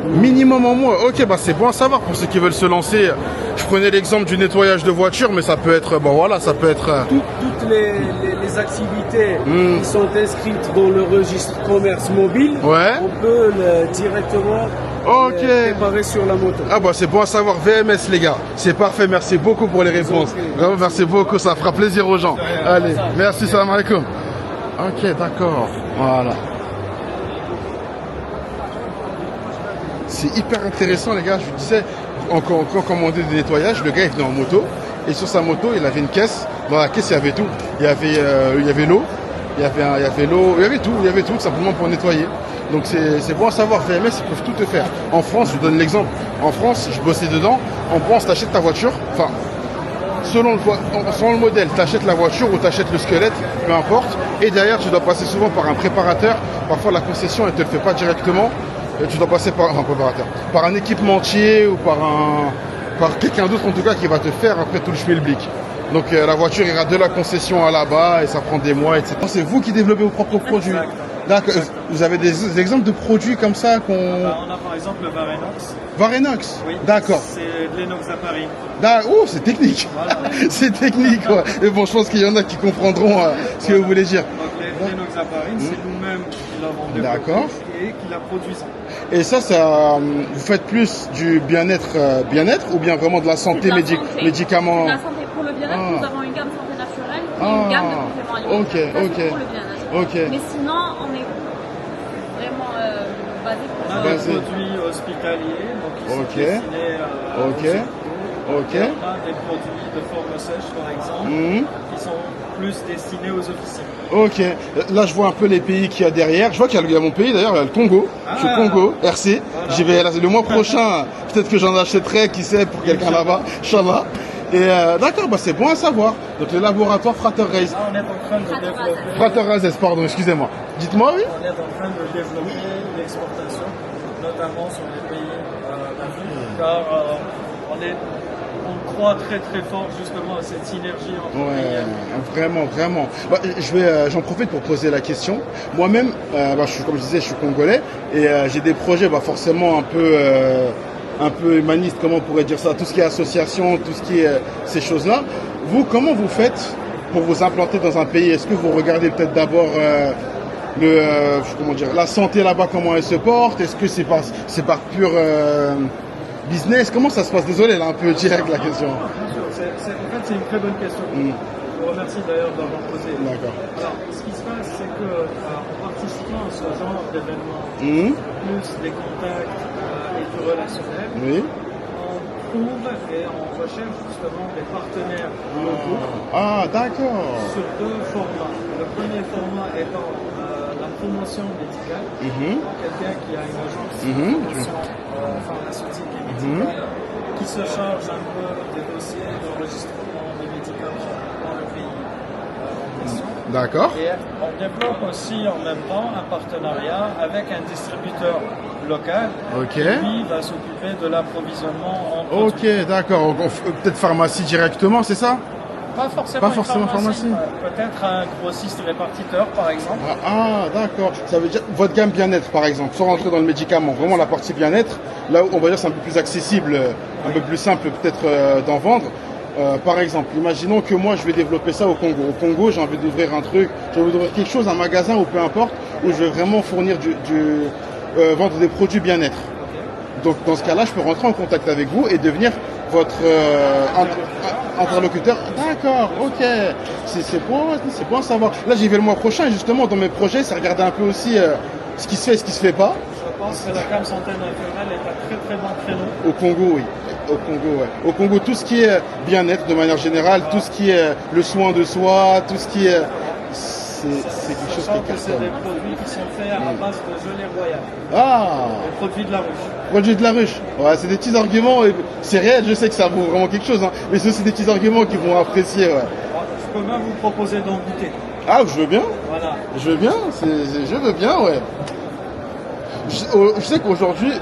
Minimum en mois. Ok, bah c'est bon à savoir pour ceux qui veulent se lancer. Je prenais l'exemple du nettoyage de voiture, mais ça peut être, bon voilà, ça peut être. Toutes les activités Mm. qui sont inscrites dans le registre commerce mobile, Ouais. on peut directement Ok. préparer sur la moto. Ah bah c'est bon à savoir. VMS les gars, c'est parfait. Merci beaucoup pour les réponses. Vraiment, merci beaucoup, ça fera plaisir aux gens. Allez, merci, salam alaikum. Ok, d'accord. Voilà. C'est hyper intéressant les gars, je vous disais, quand on commandait des nettoyages, le gars il venait en moto, et sur sa moto il avait une caisse, dans la caisse il y avait tout, il y avait l'eau, il y avait l'eau, il y avait tout simplement pour nettoyer. Donc c'est bon à savoir, VMS ils peuvent tout te faire. En France, je vous donne l'exemple, en France je bossais dedans, en France t'achètes ta voiture, enfin selon le modèle, t'achètes la voiture ou t'achètes le squelette, peu importe, et derrière tu dois passer souvent par un préparateur, parfois la concession elle te le fait pas directement. Tu dois passer par un préparateur, par un équipementier ou par quelqu'un d'autre en tout cas qui va te faire après tout le schmilblick. Donc la voiture ira de la concession à là-bas et ça prend des mois, etc. C'est vous qui développez vos propres produits. D'accord. Vous avez des exemples de produits comme ça qu'on... On a par exemple le Varenox. Varenox. Oui. D'accord. C'est de l'Enox à Paris. Oh, c'est technique. Voilà. C'est technique. Ouais. Mais bon, je pense qu'il y en a qui comprendront ce que vous voulez dire. Donc l'Enox à Paris, c'est nous-mêmes qui l'avons développé D'accord. et qui la produisons. Et ça, vous faites plus du bien-être ou bien vraiment de la santé, De la santé. médicaments? La santé pour le bien-être, Ah. nous avons une gamme santé naturelle et Ah. une gamme de compléments alimentaires. Ok, Ça, c'est ok. pour le bien-être. Ok. Mais sinon, on est vraiment basé On pour a ça. des Basé. produits hospitaliers, donc qui sont Ok. destinés à Ok. Ok. On a des produits de forme sèche, par exemple, Mhm. qui sont plus destinés aux officines. Ok. Là, je vois un peu les pays qu'il y a derrière. Je vois qu'il y a mon pays d'ailleurs, il y a le Congo. Je suis au Congo, RC. J'y vais le mois prochain. Peut-être que j'en achèterai, qui sait, pour quelqu'un là-bas. Inch'Allah. Et d'accord, bah c'est bon à savoir. Donc le laboratoire Frater Reis. Là, on est en train de développer. Frater Reis, pardon, excusez-moi. Dites-moi, oui. On est en train de développer l'exportation, notamment sur les pays d'Afrique, car on croit très très fort justement à cette synergie entre pays. Ouais, vraiment. Bah, j'en profite pour poser la question. Moi-même, comme je disais, je suis congolais et j'ai des projets, forcément un peu humanistes, comment on pourrait dire ça, tout ce qui est association, tout ce qui est ces choses-là. Vous, comment vous faites pour vous implanter dans un pays? Est-ce que vous regardez peut-être d'abord la santé là-bas, comment elle se porte? Est-ce que c'est par pur business? Comment ça se passe? Désolé, là, un peu direct la question. En fait, c'est une très bonne question. Mm. Je vous remercie d'ailleurs d'avoir posé. D'accord. Alors, ce qui se passe, c'est que en participant à ce genre d'événement, Mhm. plus des contacts et du relationnel, Oui. on trouve et on recherche justement des partenaires locaux Ah, d'accord. sur deux formats. Le premier format étant la promotion médicale, Mhm. quelqu'un qui a une agence de Mhm. promotion pharmaceutique et médicale, qui se charge un peu des dossiers d'enregistrement des médicaments dans le pays en question. D'accord. Et on développe aussi en même temps un partenariat avec un distributeur local Ok. qui lui va s'occuper de l'approvisionnement en produits. Ok, d'accord. Peut-être pharmacie directement, c'est ça? Pas forcément, Pas une forcément pharmacie. Peut-être un grossiste répartiteur par exemple. Ah, d'accord. Ça veut dire votre gamme bien-être, par exemple, sans rentrer dans le médicament. Vraiment la partie bien-être, là où on va dire c'est un peu plus accessible, un peu plus simple peut-être d'en vendre. Par exemple, imaginons que moi je vais développer ça au Congo. Au Congo, j'ai envie d'ouvrir un truc, j'ai envie d'ouvrir quelque chose, un magasin ou peu importe, où je vais vraiment fournir vendre des produits bien-être. Donc dans ce cas-là, je peux rentrer en contact avec vous et devenir votre interlocuteur. D'accord, ok. C'est bon à savoir. Là, j'y vais le mois prochain, justement, dans mes projets, c'est regarder un peu aussi ce qui se fait et ce qui se fait pas. Je pense que la cam santé naturelle est un très très bon créneau. Au Congo, oui. Au Congo, ouais. Au Congo, tout ce qui est bien-être de manière générale, tout ce qui est le soin de soi, tout ce qui est... C'est quelque chose qui est c'est des produits qui sont faits à base de gelée royale. Ah, Des produits de la ruche. produit de la ruche. Ouais, c'est des petits arguments. C'est réel, je sais que ça vaut vraiment quelque chose, hein, mais c'est aussi des petits arguments qu'ils vont apprécier. Ouais. Je peux même vous proposer d'en goûter. Ah, je veux bien. Voilà. Je veux bien. Je veux bien, ouais. Je sais qu'aujourd'hui,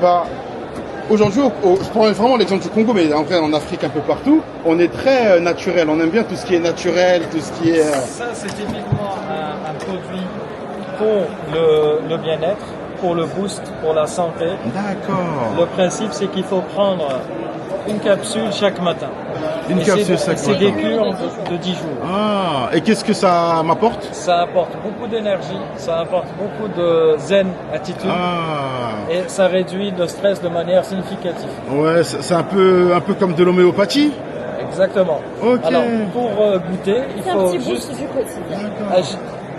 aujourd'hui, je prends vraiment l'exemple du Congo, mais en vrai, en Afrique, un peu partout, on est très naturel. On aime bien tout ce qui est naturel, tout ce qui est... Ça, c'est typiquement un produit pour le bien-être, pour le boost, pour la santé. D'accord. Le principe, c'est qu'il faut prendre une capsule chaque matin. Une Et capsule chaque c'est matin. des cures de 10 jours. Ah, et qu'est-ce que ça m'apporte? Ça apporte beaucoup d'énergie, ça apporte beaucoup de zen attitude Ah, et ça réduit le stress de manière significative. ouais, c'est un peu comme de l'homéopathie. Exactement. Ok. Alors, pour goûter, il C'est un faut petit juste boost du quotidien.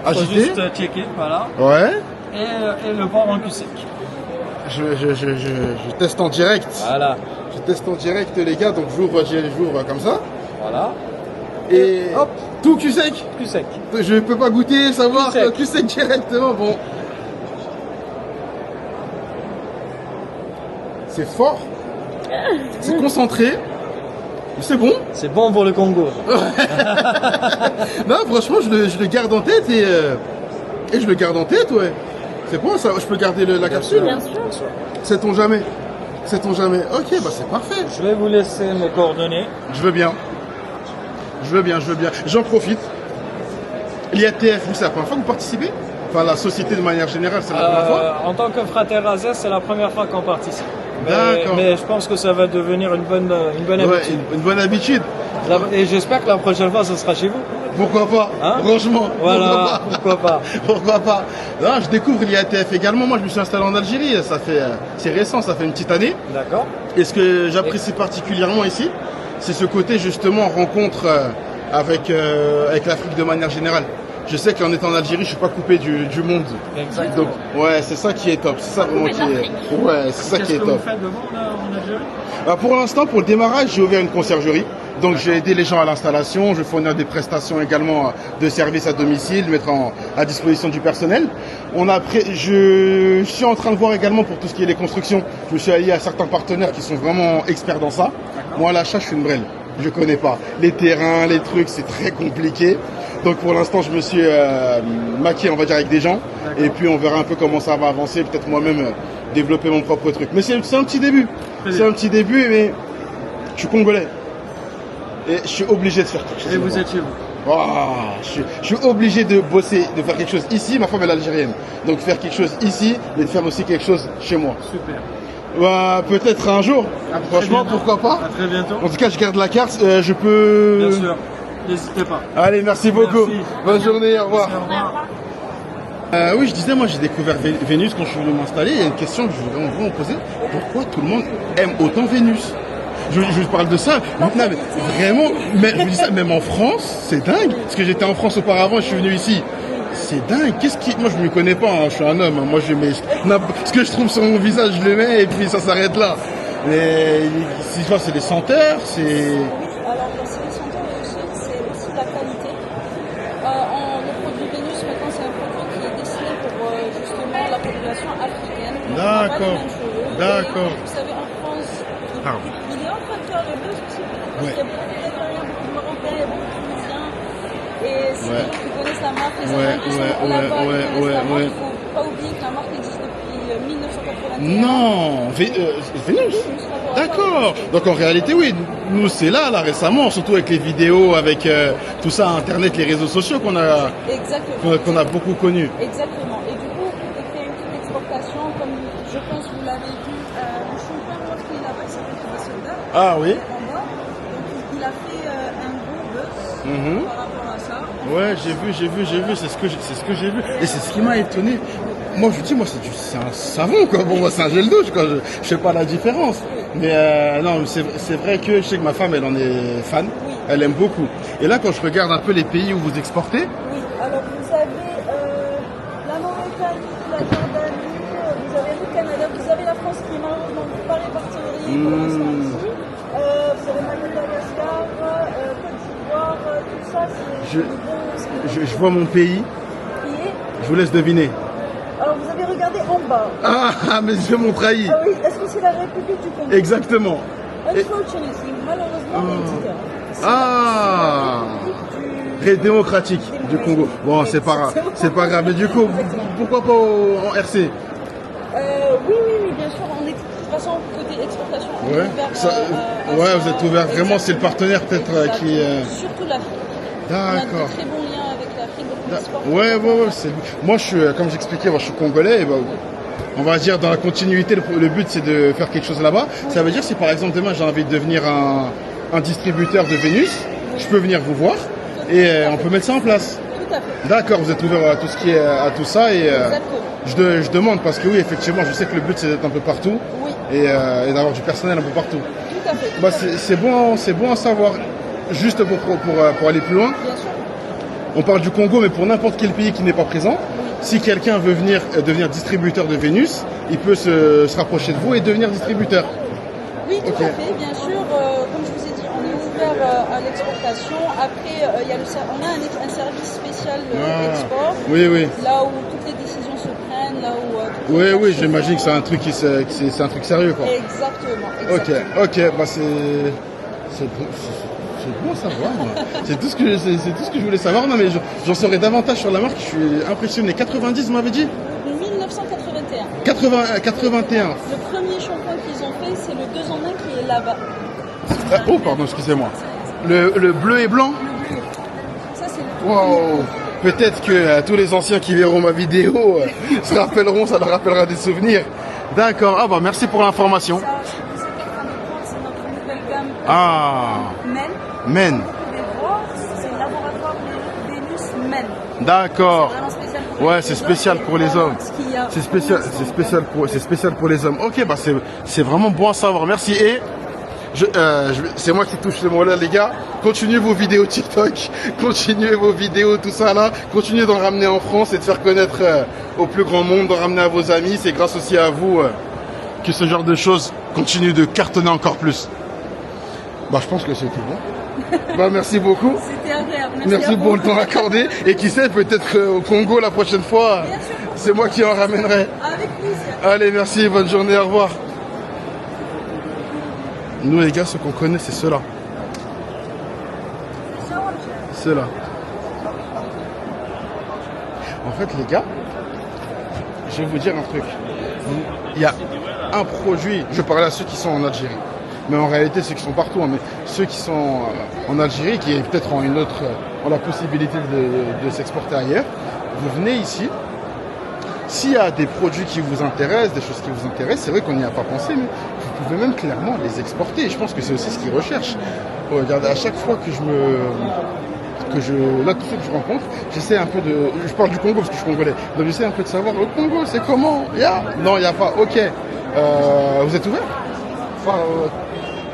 Agiter. juste checker, voilà, Ouais. et le boire en cul sec. Je teste en direct. Voilà, Je teste en direct, les gars, donc j'ouvre comme ça. voilà, Et hop. tout cul sec. cul sec. Je peux pas goûter, savoir, Cul sec. cul sec directement, bon. C'est fort. C'est concentré. C'est bon. C'est bon pour le Congo. Non, franchement, je le garde en tête et je le garde en tête, ouais. C'est bon, ça, je peux garder la capsule. Bien sûr. Sait-on jamais. Sait-on jamais. Ok, bah c'est parfait. Je vais vous laisser mes coordonnées. Je veux bien. Je veux bien. J'en profite. L'IATF, vous, c'est la première fois que vous participez? Enfin, la société de manière générale, c'est la première fois? En tant que Fraterrazes, c'est la première fois qu'on participe. D'accord. Mais je pense que ça va devenir une bonne Ouais, habitude. une bonne habitude. Et j'espère que la prochaine fois, ce sera chez vous. Pourquoi pas? Hein? Franchement. Voilà, pourquoi pas. Pourquoi pas? Non, je découvre l'IATF également. Moi, je me suis installé en Algérie. C'est récent, ça fait une petite année. D'accord. Et ce que j'apprécie particulièrement ici, c'est ce côté justement rencontre avec l'Afrique de manière générale. Je sais qu'en étant en Algérie, je suis pas coupé du monde. Exactement. Donc, ouais, c'est ça qui est top. C'est ça vraiment qui est. Ouais, c'est ça qui Qu'est-ce est que vous top. faites de bon là, en Algérie? Bah, pour l'instant, pour le démarrage, j'ai ouvert une conciergerie. Donc, j'ai aidé les gens à l'installation. Je vais fournir des prestations également de services à domicile, mettre à disposition du personnel. Je suis en train de voir également pour tout ce qui est les constructions. Je me suis allié à certains partenaires qui sont vraiment experts dans ça. Moi, à l'achat, je suis une brêle. Je connais pas. Les terrains, les trucs, c'est très compliqué. Donc, pour l'instant, je me suis maquillé, on va dire, avec des gens. Et puis, on verra un peu comment ça va avancer. Peut-être moi-même développer mon propre truc. Mais c'est un petit début. C'est un petit début, mais je suis congolais. Et je suis obligé de faire quelque chose. Et vous êtes chez vous? Oh, je suis obligé de bosser, de faire quelque chose ici. Ma femme elle est algérienne. Donc faire quelque chose ici, mais de faire aussi quelque chose chez moi. Super. Bah, peut-être un jour. Franchement, bientôt. pourquoi pas? À très bientôt. En tout cas, je garde la carte. Je peux... Bien sûr. N'hésitez pas. Allez, merci beaucoup. Merci. Bonne journée, au revoir. Au revoir. Oui, je disais, moi j'ai découvert Vénus quand je suis venu m'installer. Il y a une question que je voudrais vraiment poser. Pourquoi tout le monde aime autant Vénus? Je parle de ça. Non, mais vraiment, mais, je vous dis ça, même en France, c'est dingue. Parce que j'étais en France auparavant et je suis venu ici. C'est dingue. Moi je ne me connais pas, hein. Je suis un homme. Hein. Moi je mets ce que je trouve sur mon visage, je le mets et puis ça s'arrête là. Mais c'est des senteurs, c'est... Alors, c'est les senteurs et aussi, c'est aussi la qualité. Le produit Vénus, maintenant, c'est un produit qui est destiné pour justement la population africaine. D'accord. D'accord. Vous savez, en France, Pardon. il est en train de faire le buzz aussi. Parce qu'il y a beaucoup d'Algériens, beaucoup de Marocains, il y a beaucoup de Tunisiens. Et c'est des gens qui connaissent la marque, les Allemands qui sont là-bas, qui connaissent la marque. Il ne faut pas oublier que la marque existe depuis 1981. Non, Vénus. D'accord. Donc en réalité, oui, nous c'est là récément, surtout avec les vidéos, avec tout ça, Internet, les réseaux sociaux qu'on a beaucoup connus. Exactement. Et du coup, il a fait une petite exportation, comme je pense vous l'avez vu, le champion lorsqu'il est là-bas, il s'appelle Thomas Soldat. Ah oui. En bas. Donc il a fait par rapport à ça. Ouais, j'ai vu, c'est ce que j'ai vu. Et c'est ce qui m'a étonné. Moi, je vous dis, moi, c'est un savon, quoi. Bon, moi, c'est un gel douche, quoi. Je sais pas la différence. Mais non, c'est vrai que je sais que ma femme, elle en est fan. Oui. Elle aime beaucoup. Et là, quand je regarde un peu les pays où vous exportez, Oui, alors vous avez la Mauritanie, la Jordanie, vous avez le Canada, vous avez la France qui malheureusement ne peut pas répartir pour l'instant ici. Vous avez Madagascar, Côte d'Ivoire, tout ça, c'est je vois mon pays. Je vous laisse deviner. Alors vous avez regardé en bas. Ah, mes yeux m'ont trahi. Ah oui, est-ce que c'est la République du Congo? Exactement. Unfortunately, malheureusement, Démocratique du Congo. Bon, c'est pas grave. Mais du coup, pourquoi pas en RC? Oui, bien sûr. De toute façon, côté exportation, on est ouvert. Vous êtes ouvert. Vraiment, c'est le partenaire peut-être qui. Surtout l'Afrique. D'accord. On a de très bons liens avec l'Afrique, donc on exporte. Ouais. Moi, je suis, comme j'expliquais, moi, je suis congolais. Et on va dire dans la continuité, le but c'est de faire quelque chose là-bas. Ça veut dire si par exemple demain j'ai envie de devenir un distributeur de Vénus, je peux venir vous voir et on peut mettre ça en place. Tout à fait. D'accord, vous êtes ouvert à tout ce qui est à tout ça et je demande parce que oui effectivement je sais que le but c'est d'être un peu partout et d'avoir du personnel un peu partout. Tout à fait. Bah, c'est bon à savoir. Juste pour aller plus loin. Bien sûr. On parle du Congo mais pour n'importe quel pays qui n'est pas présent. Si quelqu'un veut venir devenir distributeur de Vénus, il peut se rapprocher de vous et devenir distributeur. Oui, tout à fait, bien sûr. Comme je vous ai dit, on est ouvert à l'exportation. Après, on a un service spécial export. Oui. Là où toutes les décisions se prennent, là où... Oui, j'imagine que c'est un truc c'est un truc sérieux, quoi. Exactement. Ok, bah c'est bon à savoir. C'est tout ce que je voulais savoir. Non mais j'en saurais davantage sur la marque. Je suis impressionné. 90, vous m'avez dit? 1981. 81. Le premier shampoing qu'ils ont fait, c'est le 2 en 1 qui est là-bas. Oh pardon, excusez-moi. Le bleu et blanc. Le bleu. Ça c'est le Wow. Peut-être que tous les anciens qui verront ma vidéo se rappelleront, ça leur rappellera des souvenirs. D'accord. Ah bah merci pour l'information. Ça, vous êtes en train de prendre, c'est notre nouvelle gamme. Men. Vous pouvez voir, c'est le laboratoire Vénus Men. D'accord. C'est vraiment spécial pour Ouais, c'est spécial pour les hommes. C'est spécial pour les hommes. Ok, bah c'est vraiment bon à savoir. Merci. Et c'est moi qui touche le mot là, les gars. Continuez vos vidéos TikTok, continuez vos vidéos, tout ça là. Continuez d'en ramener en France et de faire connaître au plus grand monde, d'en ramener à vos amis. C'est grâce aussi à vous que ce genre de choses continue de cartonner encore plus. Bah, je pense que c'est tout bon. Bah, merci beaucoup. C'était agréable. Merci pour le temps accordé. Et qui sait, peut-être au Congo la prochaine fois, c'est moi qui en ramènerai. Avec plaisir. Allez, merci, bonne journée, au revoir. Nous, les gars, ce qu'on connaît, c'est ceux-là. Ceux-là. En fait, les gars, je vais vous dire un truc. Il y a un produit, je parlais à ceux qui sont en Algérie. Mais en réalité, ceux qui sont partout, hein, mais ceux qui sont en Algérie, qui peut-être ont la possibilité de s'exporter ailleurs, vous venez ici. S'il y a des produits qui vous intéressent, des choses qui vous intéressent, c'est vrai qu'on n'y a pas pensé, mais vous pouvez même clairement les exporter. Et je pense que c'est aussi ce qu'ils recherchent. Regardez, à chaque fois que là, tous ceux que je rencontre, j'essaie un peu je parle du Congo parce que je suis congolais, donc j'essaie un peu de savoir, le Congo, c'est comment? Non, il n'y a pas, ok. Vous êtes ouvert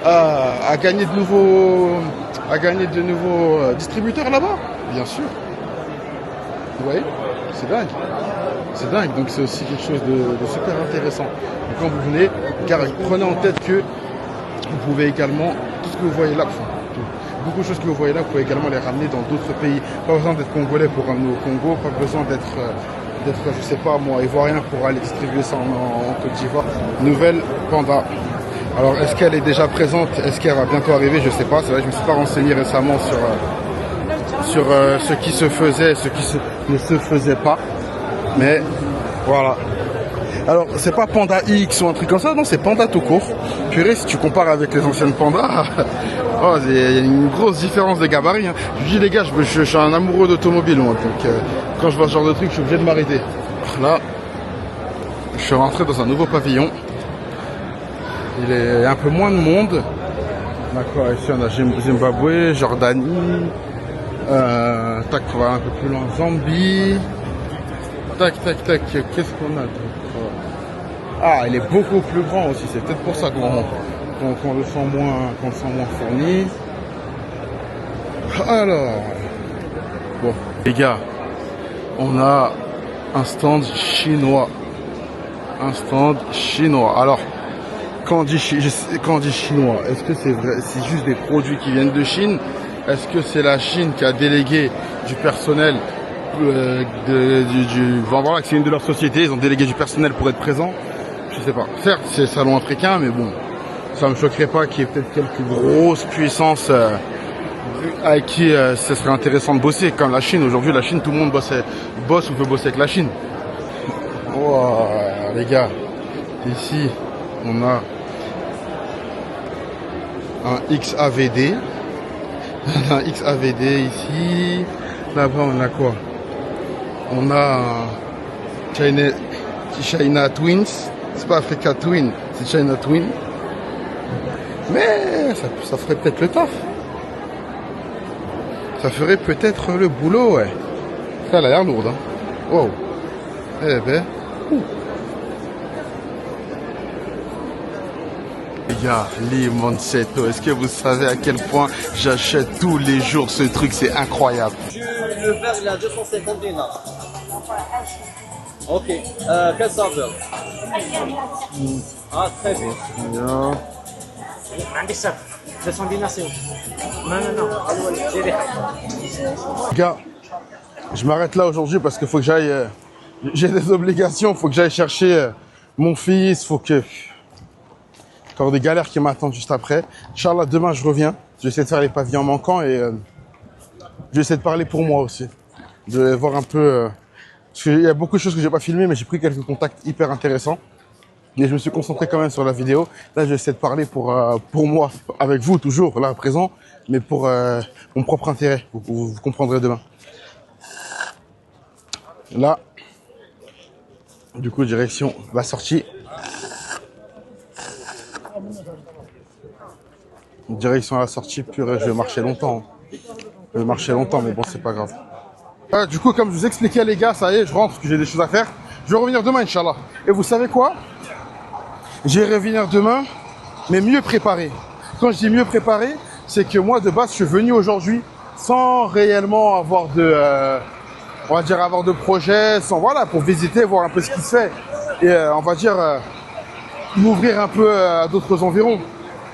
à gagner de nouveaux distributeurs là-bas? Bien sûr. Vous voyez? C'est dingue. C'est dingue, donc c'est aussi quelque chose de super intéressant. Donc quand vous venez, prenez en tête que vous pouvez également, tout ce que vous voyez là, beaucoup de choses que vous voyez là, vous pouvez également les ramener dans d'autres pays. Pas besoin d'être congolais pour ramener au Congo, pas besoin d'être, je sais pas moi, ivoirien pour aller distribuer ça en Côte d'Ivoire. Nouvelle Panda. Alors est-ce qu'elle est déjà présente? Est-ce qu'elle va bientôt arriver? Je sais pas, c'est vrai, je me suis pas renseigné récemment sur ce qui se faisait et ce qui ne se faisait pas. Mais voilà. Alors c'est pas Panda X ou un truc comme ça, non, c'est Panda tout court. Purée, si tu compares avec les anciennes pandas, il y a une grosse différence de gabarit. Hein. Je dis les gars, je suis un amoureux d'automobile, moi, donc quand je vois ce genre de truc, je suis obligé de m'arrêter. Là, je suis rentré dans un nouveau pavillon. Il est un peu moins de monde. D'accord, ici on a Zimbabwe, Jordanie, Tac, on va un peu plus loin. Zambie. Tac, tac, tac. Qu'est-ce qu'on a d'autre? Ah, il est beaucoup plus grand aussi. C'est peut-être pour ça qu'on le sent moins fourni. Alors, bon, les gars, on a un stand chinois. Un stand chinois. Alors, quand on dit chinois, est-ce que c'est vrai, c'est juste des produits qui viennent de Chine? Est-ce que c'est la Chine qui a délégué du personnel voilà, c'est une de leurs sociétés, ils ont délégué du personnel pour être présent? Je sais pas. Certes, c'est salon africain, mais bon, ça me choquerait pas qu'il y ait peut-être quelques grosses puissances avec qui ce serait intéressant de bosser. Comme la Chine, aujourd'hui, la Chine, tout le monde bosse ou peut bosser avec la Chine. Oh, les gars, ici, on a un XAVD. Un XAVD ici. Là-bas, on a quoi? On a un China Twins. C'est pas Africa Twin, c'est China Twin. Mais ça ferait peut-être le taf. Ça ferait peut-être le boulot, ouais. Ça a l'air lourde, hein. Wow. Eh ben. Les gars, Limoncello, est-ce que vous savez à quel point j'achète tous les jours ce truc? C'est incroyable. Le verre, il a 250 dinars. Ok. Quelle saveur? Ah, très bien. Bien. Gars, je m'arrête là aujourd'hui parce qu'il faut que j'aille. J'ai des obligations, il faut que j'aille chercher mon fils, faut que. Encore des galères qui m'attendent juste après. Inch'Allah, demain je reviens. Je vais essayer de faire les pavillons manquants et je vais essayer de parler pour moi aussi. Je vais voir un peu. Parce qu'il y a beaucoup de choses que j'ai pas filmées, mais j'ai pris quelques contacts hyper intéressants. Mais je me suis concentré quand même sur la vidéo. Là, je vais essayer de parler pour moi, avec vous toujours, là, à présent, mais pour mon propre intérêt. Vous comprendrez demain. Là, du coup, direction la sortie. Direction la sortie, purée, je vais marcher longtemps. Hein. Je vais marcher longtemps, mais bon, c'est pas grave. Du coup, comme je vous expliquais, les gars, ça y est, je rentre, parce que j'ai des choses à faire. Je vais revenir demain, Inch'Allah. Et vous savez quoi? Je vais revenir demain, mais mieux préparé. Quand je dis mieux préparé, c'est que moi, de base, je suis venu aujourd'hui sans réellement avoir on va dire, avoir de projet, sans, voilà, pour visiter, voir un peu ce qui se fait. Et on va dire, m'ouvrir un peu à d'autres environs.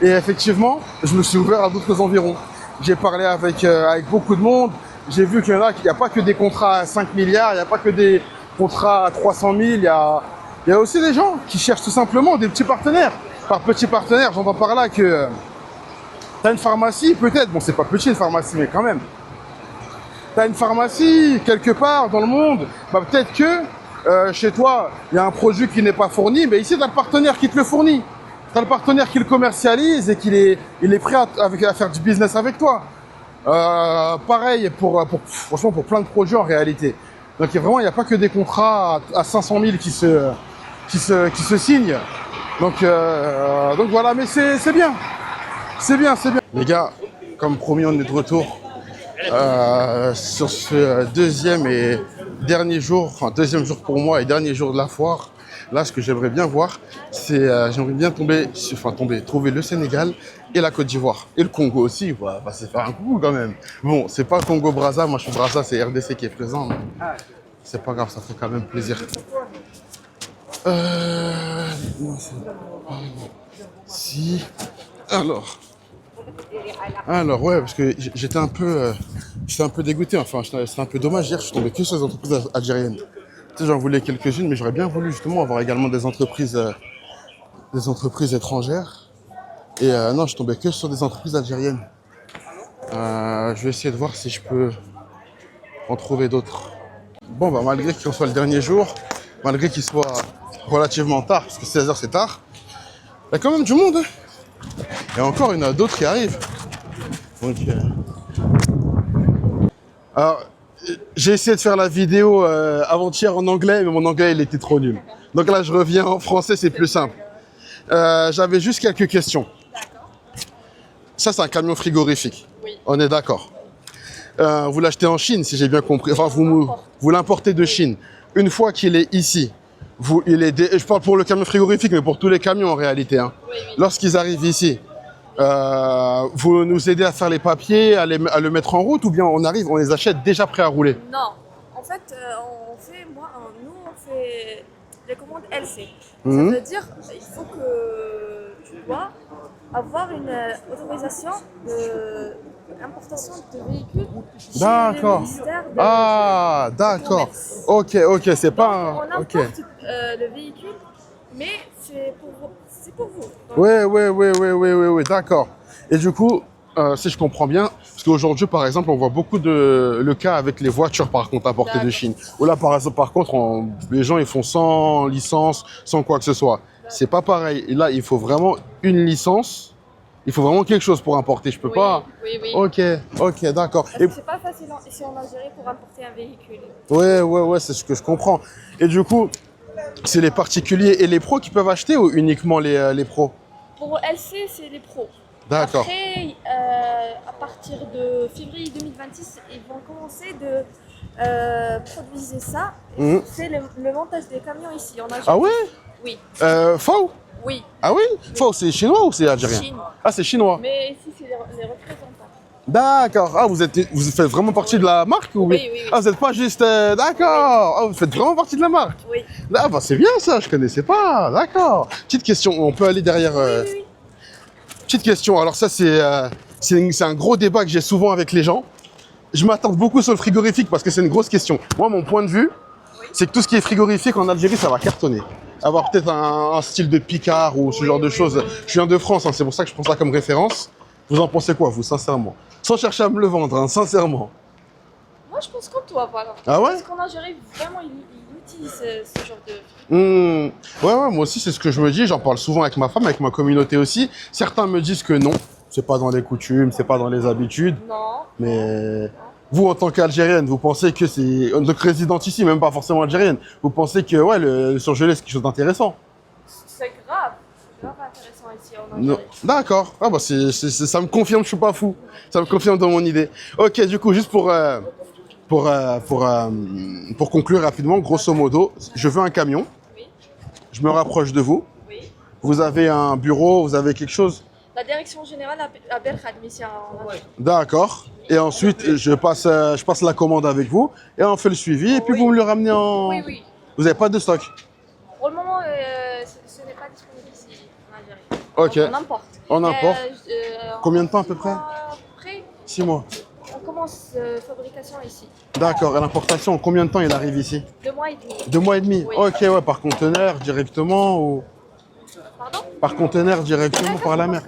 Et effectivement, je me suis ouvert à d'autres environs. J'ai parlé avec beaucoup de monde. J'ai vu qu'il n'y a pas que des contrats à 5 milliards, il n'y a pas que des contrats à 300 000, il y a aussi des gens qui cherchent tout simplement des petits partenaires. Par petits partenaires, j'entends par là que tu as une pharmacie, peut-être, bon c'est pas petit une pharmacie, mais quand même. Tu as une pharmacie quelque part dans le monde, bah, peut-être que chez toi, il y a un produit qui n'est pas fourni, mais ici tu as le partenaire qui te le fournit. Tu as le partenaire qui le commercialise et il est prêt à faire du business avec toi. Pareil franchement pour plein de projets en réalité. Donc vraiment il n'y a pas que des contrats à 500 000 qui se signent. Donc voilà, mais c'est bien. C'est bien. Les gars, comme promis, on est de retour sur ce deuxième jour pour moi et dernier jour de la foire. Là, ce que j'aimerais bien voir, c'est j'aimerais bien trouver le Sénégal et la Côte d'Ivoire. Et le Congo aussi, voilà, bah, c'est faire un coup quand même. Bon, c'est pas Congo-Brazza, moi je suis Brazza, c'est RDC qui est présent. Mais c'est pas grave, ça fait quand même plaisir. Si. Alors ouais, parce que j'étais un peu dégoûté, enfin, c'était un peu dommage hier, je suis tombé que sur les entreprises algériennes. Tu sais, j'en voulais quelques-unes, mais j'aurais bien voulu justement avoir également des entreprises étrangères. Et non, je tombais que sur des entreprises algériennes. Je vais essayer de voir si je peux en trouver d'autres. Bon, bah malgré qu'on soit le dernier jour, malgré qu'il soit relativement tard, parce que 16h c'est tard, il y a quand même du monde. Hein. Et encore, il y en a d'autres qui arrivent. Donc, alors, j'ai essayé de faire la vidéo avant-hier en anglais, mais mon anglais il était trop nul. Donc là, je reviens en français, c'est plus simple. J'avais juste quelques questions. Ça, c'est un camion frigorifique. Oui. On est d'accord. Vous l'achetez en Chine, si j'ai bien compris. Enfin, vous l'importez de Chine. Une fois qu'il est ici, je parle pour le camion frigorifique, mais pour tous les camions en réalité. Hein. Oui, oui. Lorsqu'ils arrivent ici, vous nous aidez à faire les papiers, à le mettre en route, ou bien on arrive, on les achète déjà prêts à rouler? Non, en fait, nous on fait les commandes LC. Mhm. Ça veut dire il faut que tu dois avoir une autorisation d'importation de véhicules chez D'accord. le ministère de Ah, d'accord. commerce. Ok, c'est pas un... On Ok. importe le véhicule, mais c'est pour vous. Donc, Ouais, d'accord. Et du coup, si je comprends bien, parce qu'aujourd'hui, par exemple, on voit beaucoup le cas avec les voitures, par contre, importées de D'accord. Chine. Ou là, par contre, les gens, ils font sans licence, sans quoi que ce soit. C'est pas pareil. Et là, il faut vraiment une licence. Il faut vraiment quelque chose pour importer. Je peux pas... Oui. Ok, d'accord. parce que c'est pas facile ici en Algérie pour importer un véhicule. Ouais, c'est ce que je comprends. Et du coup, c'est les particuliers et les pros qui peuvent acheter ou uniquement les pros? Pour LC, c'est les pros. D'accord. Après, à partir de février 2026, ils vont commencer de produire ça. Mhm. C'est le montage des camions ici en Algérie. Ah ouais? Oui. Faux? Oui. Ah oui? Faux, c'est chinois ou c'est algérien? Chine. Ah, c'est chinois. Mais ici, c'est les représentants. D'accord. Ah, vous faites vraiment partie de la marque ou Oui. Ah, vous n'êtes pas juste... D'accord. Ah, vous faites vraiment partie de la marque. Oui. Ah, bah c'est bien ça, je connaissais pas. D'accord. Petite question, on peut aller derrière... Oui. Petite question, alors ça c'est un gros débat que j'ai souvent avec les gens. Je m'attarde beaucoup sur le frigorifique parce que c'est une grosse question. Moi, mon point de vue, c'est que tout ce qui est frigorifique en Algérie, ça va cartonner. Avoir peut-être un style de Picard ou ce genre de choses. Je viens de France, hein, c'est pour ça que je prends ça comme référence. Vous en pensez quoi, vous, sincèrement? Sans chercher à me le vendre, hein, sincèrement. Moi, je pense comme toi, voilà. Ah ouais? Parce qu'en Algérie, vraiment, ils utilisent ce genre de... Ouais, moi aussi, c'est ce que je me dis. J'en parle souvent avec ma femme, avec ma communauté aussi. Certains me disent que non, c'est pas dans les coutumes, c'est pas dans les habitudes. Non. Mais vous, en tant qu'Algérienne, vous pensez que c'est... Donc résidente ici, même pas forcément algérienne. Vous pensez que ouais, le surgelé, c'est quelque chose d'intéressant? C'est grave. C'est grave intéressant ici en Non. Algérie. D'accord. Ah bah ça me confirme, je suis pas fou. Ça me confirme dans mon idée. Ok, du coup, juste pour conclure rapidement, grosso modo, je veux un camion. Oui. Je me rapproche de vous. Oui. Vous avez un bureau, vous avez quelque chose? La direction générale à Berkhad, ici en Algérie. D'accord. Et ensuite, je passe la commande avec vous et on fait le suivi et puis Oui. vous me le ramenez en... Oui. Vous n'avez pas de stock? Pour le moment, ce n'est pas disponible ici en Algérie. Ok. Donc, on importe. On importe. En Combien de temps à peu près? Après, 6 mois. on commence fabrication ici. D'accord. Et l'importation, en combien de temps il arrive ici? 2 mois et demi. 2 mois et demi? Oui. Ok, ouais, par conteneur directement ou... Pardon? Par conteneur directement par la mer?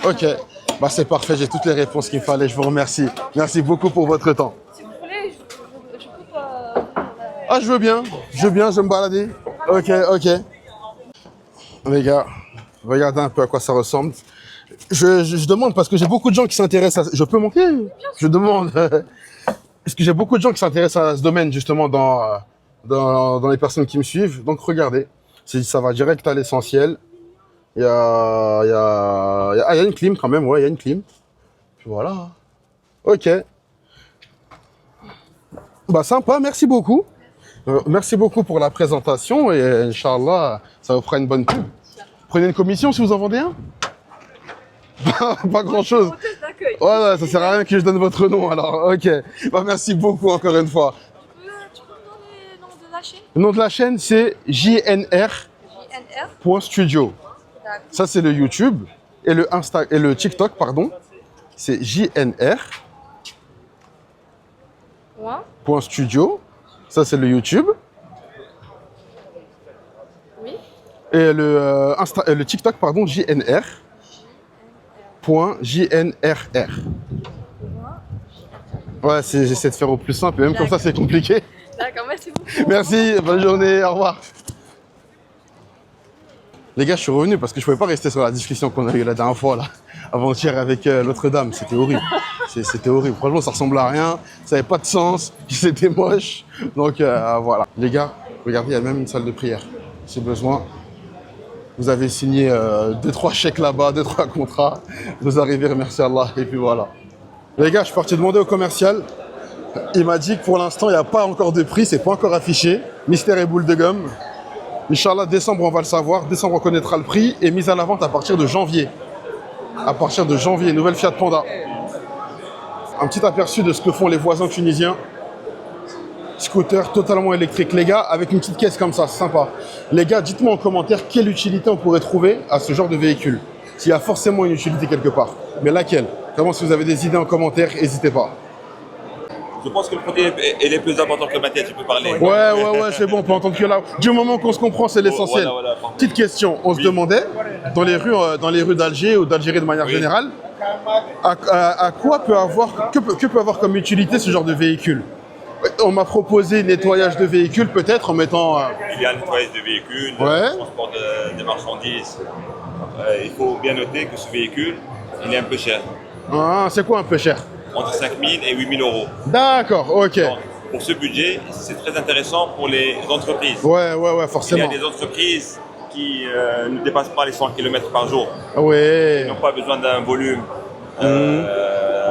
Ok. Bah c'est parfait, j'ai toutes les réponses qu'il me fallait, je vous remercie. Merci beaucoup pour votre temps. Si vous voulez, je peux pas... Ah, je veux bien, je vais me balader. Ok. Les gars, regardez un peu à quoi ça ressemble. Je demande parce que j'ai beaucoup de gens qui s'intéressent à... Je peux monter? Je demande. Parce que j'ai beaucoup de gens qui s'intéressent à ce domaine, justement, dans les personnes qui me suivent. Donc, regardez. Ça va direct à l'essentiel. Il y a une clim quand même, ouais, il y a une clim. Puis voilà. Ok. Bah, sympa, merci beaucoup. Merci beaucoup pour la présentation et Inch'Allah, ça vous fera une bonne pub. Prenez une commission si vous en vendez un? Pas grand chose. Ouais, ça sert à rien que je donne votre nom alors. Ok. Bah, merci beaucoup encore une fois. Tu peux me donner le nom de la chaîne? Le nom de la chaîne c'est JNR.studio. D'accord. Ça c'est le YouTube et le TikTok pardon. C'est JNR.studio. Ça c'est le YouTube. Oui. Et le TikTok pardon JNR.JNRR. Ouais, j'essaie de faire au plus simple, même comme ça c'est compliqué. D'accord, merci beaucoup. Merci, bonne journée, au revoir. Les gars, je suis revenu parce que je pouvais pas rester sur la discussion qu'on a eue la dernière fois, là, avant-hier avec l'autre dame. C'était horrible. C'était horrible. Franchement, ça ressemblait à rien. Ça n'avait pas de sens. C'était moche. Donc, voilà. Les gars, regardez, il y a même une salle de prière. Si besoin. Vous avez signé 2-3 chèques là-bas, 2-3 contrats. Vous arrivez, remerciez Allah. Et puis voilà. Les gars, je suis parti demander au commercial. Il m'a dit que pour l'instant, il n'y a pas encore de prix, c'est pas encore affiché. Mystère et boule de gomme. Inch'Allah, décembre, on va le savoir. Décembre, on connaîtra le prix. Et mise à la vente à partir de janvier. À partir de janvier, nouvelle Fiat Panda. Un petit aperçu de ce que font les voisins tunisiens. Scooter totalement électrique. Les gars, avec une petite caisse comme ça, c'est sympa. Les gars, dites-moi en commentaire quelle utilité on pourrait trouver à ce genre de véhicule. S'il y a forcément une utilité quelque part. Mais laquelle? Vraiment, si vous avez des idées en commentaire, n'hésitez pas. Je pense que le produit est plus important que le matériel, tu peux parler. Ouais, c'est bon, on peut entendre que là. Du moment qu'on se comprend, c'est l'essentiel. Voilà. Petite question, on se demandait, dans les rues d'Alger ou d'Algérie de manière générale, à quoi que peut avoir comme utilité ce genre de véhicule? On m'a proposé nettoyage de véhicules, peut-être en mettant... Il y a le nettoyage de véhicules, le transport des marchandises. Il faut bien noter que ce véhicule, il est un peu cher. Ah, c'est quoi un peu cher? Entre 5 000 et 8 000 euros. D'accord, ok. Donc, pour ce budget, c'est très intéressant pour les entreprises. Ouais, forcément. Il y a des entreprises qui ne dépassent pas les 100 km par jour. Ouais. Ils n'ont pas besoin d'un volume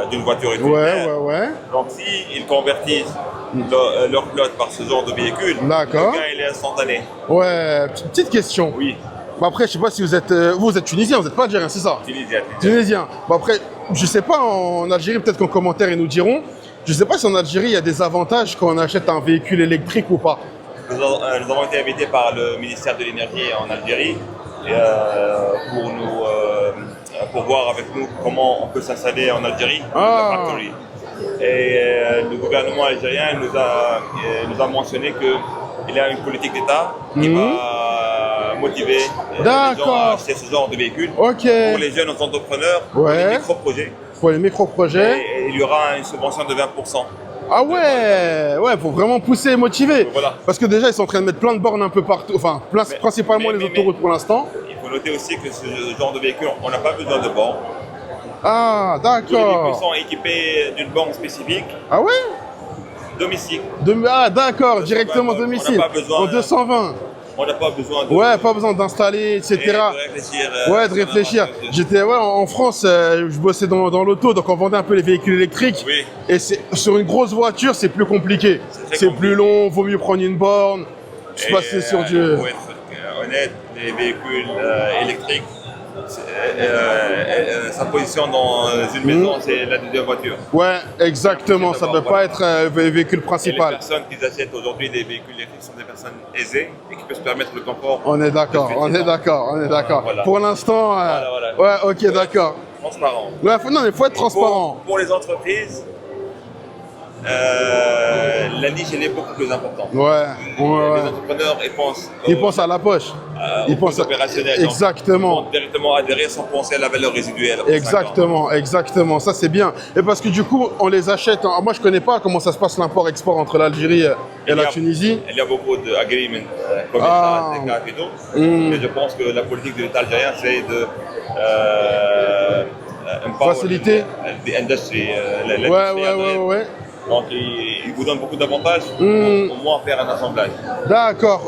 d'une voiture utilitaire. Ouais. Donc, s'ils convertissent leur flotte par ce genre de véhicule, le gain il est instantané. Ouais, petite question. Oui. Bah après, je sais pas si vous êtes tunisien, vous n'êtes pas algérien, c'est ça? Tunisien. Bah après, je sais pas, en Algérie, peut-être qu'en commentaire, ils nous diront. Je sais pas si en Algérie, il y a des avantages quand on achète un véhicule électrique ou pas. Nous avons été invités par le ministère de l'Énergie en Algérie pour voir avec nous comment on peut s'installer en Algérie. Et le gouvernement algérien nous a mentionné qu'il y a une politique d'État qui va motiver les gens à acheter ce genre de véhicules pour les jeunes entrepreneurs, pour les micro-projets. Pour les micro-projets. Et il y aura une subvention de 20%. Ah ouais, faut vraiment pousser et motiver. Voilà. Parce que déjà, ils sont en train de mettre plein de bornes un peu partout, enfin, principalement les autoroutes pour l'instant. Il faut noter aussi que ce genre de véhicule, on n'a pas besoin de bornes. Ah, d'accord. Tous les véhicules sont équipés d'une borne spécifique. Ah ouais? Domicile. Ah d'accord, directement domicile. On n'a pas besoin. En 220. On n'a pas besoin de... Ouais, pas besoin d'installer, etc. De réfléchir. J'étais en France, je bossais dans l'auto, donc on vendait un peu les véhicules électriques. Oui. Et sur une grosse voiture, c'est plus compliqué. C'est plus long, vaut mieux prendre une borne, se passer sur du... Il faut être honnête, les véhicules électriques, sa position dans une maison, c'est la deuxième voiture. Ouais, exactement, ça ne peut pas être le véhicule principal. Et les personnes qui achètent aujourd'hui des véhicules électriques sont des personnes aisées et qui peuvent se permettre le confort. On est d'accord. Voilà. Pour l'instant, ouais, ok, d'accord. Transparent. Ouais, il faut être transparent. Pour les entreprises, la niche elle est beaucoup plus importante. Ouais. Les entrepreneurs ils pensent à la poche. Ils pensent opérationnel. Exactement. Ils vont directement adhérer sans penser à la valeur résiduelle. Exactement. Ça c'est bien. Et parce que du coup, on les achète. Moi, je connais pas comment ça se passe l'import-export entre l'Algérie et la Tunisie. Il y a beaucoup d'agreements commerciaux, des cas et tout. Mais je pense que la politique de l'État algérien, c'est de faciliter l'industrie. Ouais. Donc, il vous donne beaucoup d'avantages pour au moins faire un assemblage. D'accord,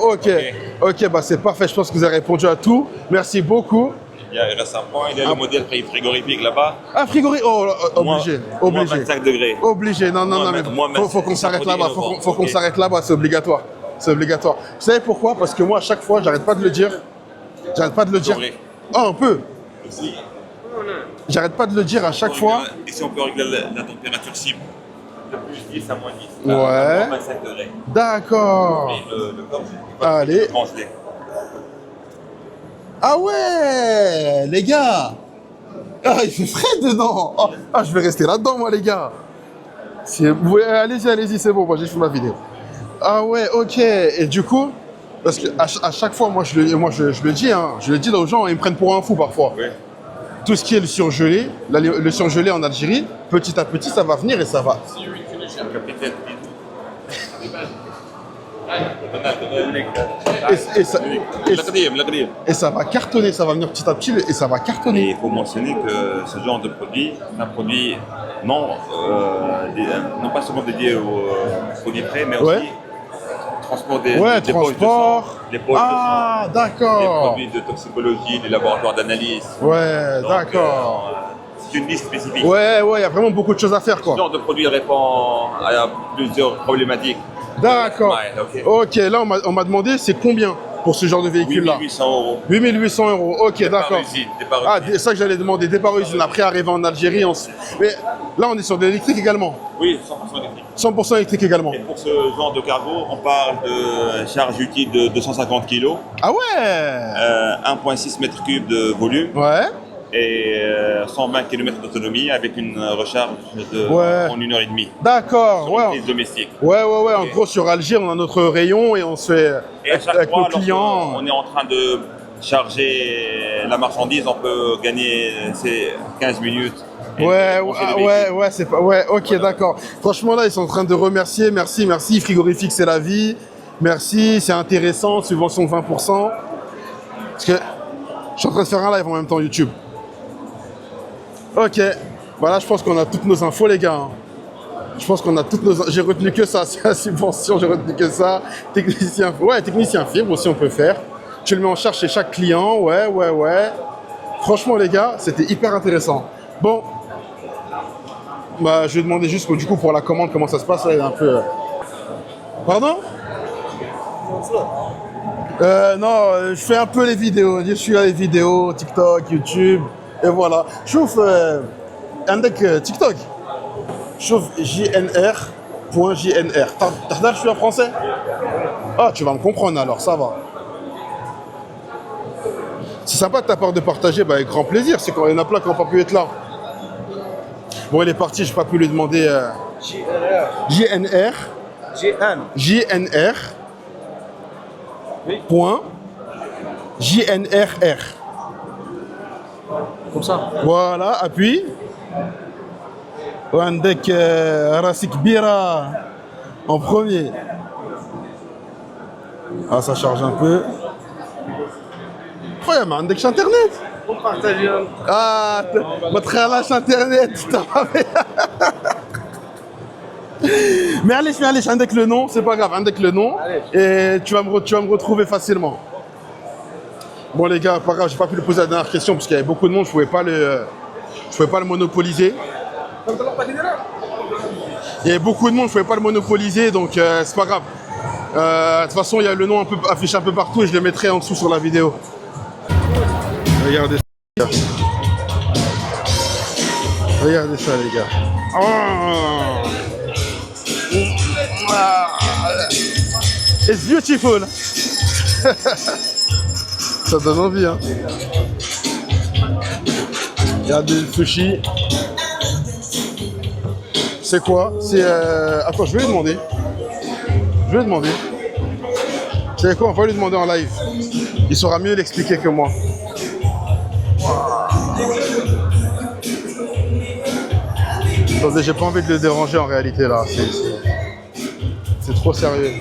ok, bah c'est parfait. Je pense que vous avez répondu à tout. Merci beaucoup. Il reste un point, il y a le modèle frigorifique là-bas. Ah, frigorifique, obligé. Moins 25 degrés. Obligé, non, mais faut qu'on s'arrête là-bas. Faut qu'on s'arrête là-bas, c'est obligatoire. Vous savez pourquoi? Parce que moi, à chaque fois, j'arrête pas de le dire. Un peu. J'arrête pas de le dire à chaque fois. Et si on peut régler la température cible de plus 10 à moins 10. Ouais. Moins 25 degrés. D'accord. Et le corps, allez. Ah ouais, les gars. Ah, il fait frais dedans. Ah, je vais rester là-dedans, moi, les gars. Allez-y, c'est bon, moi, j'ai fait ma vidéo. Ah ouais, ok. Et du coup, parce que à chaque fois, moi, je le dis, hein, je le dis aux gens, ils me prennent pour un fou parfois. Oui. Tout ce qui est le surgelé, le surgelé en Algérie, petit à petit, ça va venir et ça va. Et ça va cartonner, ça va venir petit à petit et ça va cartonner. Et il faut mentionner que ce genre de produit, c'est un produit non pas seulement dédié aux produits frais, mais aussi transport des poches de sang, d'accord. les produits de toxicologie, les laboratoires d'analyse. Ouais, d'accord. c'est une liste spécifique. Ouais, il y a vraiment beaucoup de choses à faire, quoi. Ce genre de produit répond à plusieurs problématiques. D'accord. Ouais, ok, là, on m'a demandé, c'est combien pour ce genre de véhicule-là? 8800 €. 8800 €, ok, d'accord. Départ Ah, usine. c'est ça que j'allais demander, départ usine. Après, arriver en Algérie, mais là, on est sur de l'électrique également. Oui, 100% électrique. 100% électrique également. Et pour ce genre de cargo, on parle de charge utile de 250 kg. Ah ouais 1,6 m3 de volume. Ouais. Et 120 km d'autonomie avec une recharge en 1h30. D'accord, ouais. Prise domestique. Ouais. En gros, sur Alger, on a notre rayon et on se fait Et à chaque avec fois, nos clients. on est en train de charger la marchandise, on peut gagner ces 15 minutes. Ouais, c'est pas. Ouais, ok, voilà. D'accord. Franchement, là, ils sont en train de remercier. Merci. Frigorifique, c'est la vie. Merci, c'est intéressant. Subvention de 20%. Parce que je suis en train de faire un live en même temps YouTube. Ok. Voilà, je pense qu'on a toutes nos infos, les gars. Je pense qu'on a toutes nos. J'ai retenu que ça, c'est la subvention. J'ai retenu que ça. Technicien. Ouais, technicien fibre aussi, on peut faire. Tu le mets en charge chez chaque client. Ouais. Franchement, les gars, c'était hyper intéressant. Bon. Bah, je vais demander juste du coup pour la commande comment ça se passe. Là, il est un peu. Pardon? Non, je fais un peu les vidéos. Je suis à les vidéos, TikTok, YouTube, et voilà. Chouf, عندك TikTok. Chouf jnr.jnr. T'as je suis en français? Ah, tu vas me comprendre alors, ça va. C'est sympa de ta part de partager, bah, avec grand plaisir. C'est quand il y en a plein qui n'ont pas pu être là. Bon, il est parti, je n'ai pas pu lui demander. JNR. Point. JNRR. Comme ça. Voilà, appuie. Wandek Rasik Bira en premier. Ah, ça charge un peu. Incroyable, Wandek Internet. Ah, ma relâche Internet. Mais allez, avec le nom, c'est pas grave, avec le nom, et tu vas me retrouver facilement. Bon les gars, pas grave, j'ai pas pu lui poser la dernière question parce qu'il y avait beaucoup de monde, je pouvais pas le monopoliser. Il y avait beaucoup de monde, je pouvais pas le monopoliser, donc c'est pas grave. De toute façon, il y a le nom affiché un peu partout et je le mettrai en dessous sur la vidéo. Regardez ça. Regardez ça les gars. Oh. It's beautiful. Ça donne envie, hein. Regardez le sushi. C'est quoi? C'est attends, je vais lui demander. C'est quoi? On va lui demander en live. Il saura mieux l'expliquer que moi. Attendez, j'ai pas envie de le déranger en réalité là. C'est trop sérieux.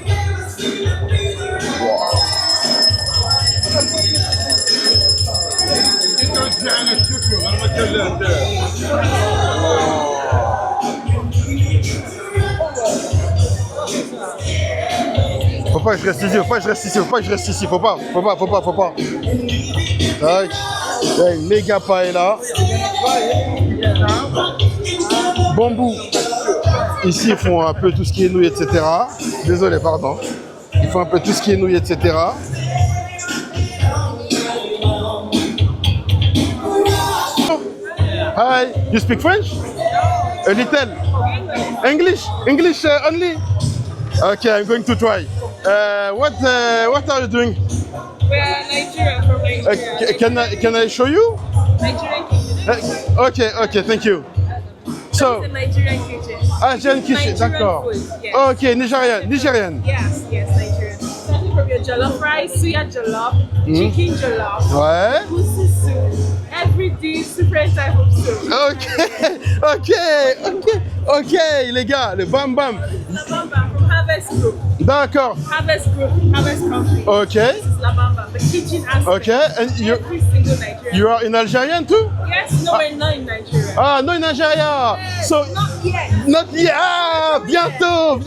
Faut pas que je reste ici, faut pas. Tac. Il y a une méga paella. Bambou. Ici, ils font un peu tout ce qui est nouilles, etc. Désolé, pardon. Ils font un peu tout ce qui est nouilles, etc. Hi, you speak French? A little. English only. Okay, I'm going to try. What are you doing? We are Nigeria, from Nigeria. Can I show you? Nigerian kitchen. Okay, thank you. So, It's a Nigerian kitchen. Asian kitchen, d'accord. Yes. Okay, Nigerian. Yes, Nigerian. Starting from your jollof rice, suya jollof, chicken jollof, Ouais. pussy soup, every dish, different type of soup. Ok, les gars, le bam bam. La Bamba from Harvest Group. D'accord. Harvest Company. Okay. This is La Bamba, the kitchen aspect. Okay, and Every single Nigerian. you are in Algerian too? Yes, no, we're not in Nigeria. Ah, no, in Nigeria. So, Not yet. not yet. Ah, bientôt.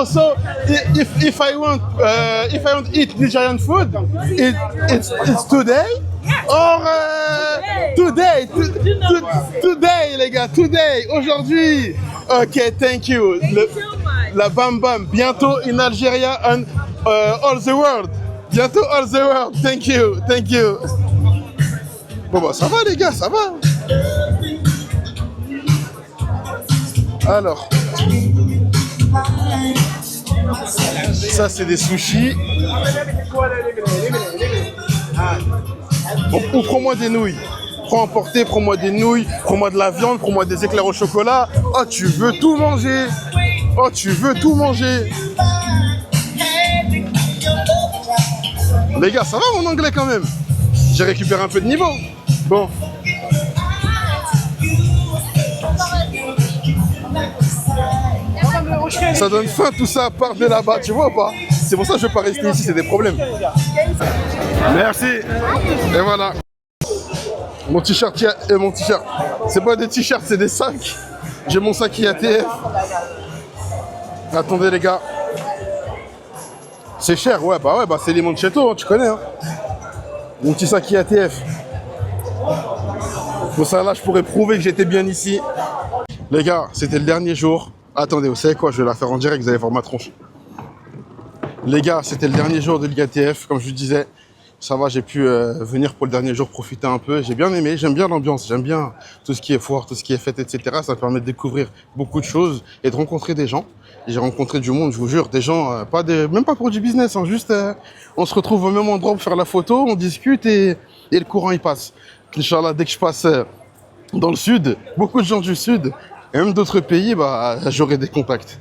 So, if I want to eat Nigerian food, it's today. Yes. Or today. Today, les gars, today, aujourd'hui. Ok, thank you. La Bam Bam, bientôt in Algeria and all the world. Bientôt all the world. Thank you, thank you. Bon bah ça va les gars, ça va. Alors, ça c'est des sushis. Ou prends-moi des nouilles. Prends emporter, prends-moi des nouilles, prends-moi de la viande, prends-moi des éclairs au chocolat. Oh, tu veux tout manger. Oh, tu veux tout manger. Les gars, ça va mon anglais quand même. J'ai récupéré un peu de niveau. Bon. Ça donne faim tout ça, part de là-bas, tu vois ou pas? C'est pour ça que je veux pas rester ici, c'est des problèmes. Merci. Et voilà. Mon t-shirt, mon t-shirt. C'est pas des t-shirts, c'est des sacs. J'ai mon sac IATF. Attendez les gars. C'est cher, ouais, bah c'est Limoncello, hein, tu connais. Hein. Mon petit sac IATF. Pour ça là, je pourrais prouver que j'étais bien ici. Les gars, c'était le dernier jour. Attendez, vous savez quoi, je vais la faire en direct, vous allez voir ma tronche. Les gars, c'était le dernier jour de l'IATF, comme je vous disais. Ça va, j'ai pu venir pour le dernier jour profiter un peu. J'ai bien aimé, j'aime bien l'ambiance, j'aime bien tout ce qui est foire, tout ce qui est fête, etc. Ça me permet de découvrir beaucoup de choses et de rencontrer des gens. J'ai rencontré du monde, je vous jure, des gens, même pas pour du business, hein, juste on se retrouve au même endroit pour faire la photo, on discute et le courant il passe. Inch'Allah, dès que je passe dans le sud, beaucoup de gens du sud et même d'autres pays, bah, j'aurai des contacts.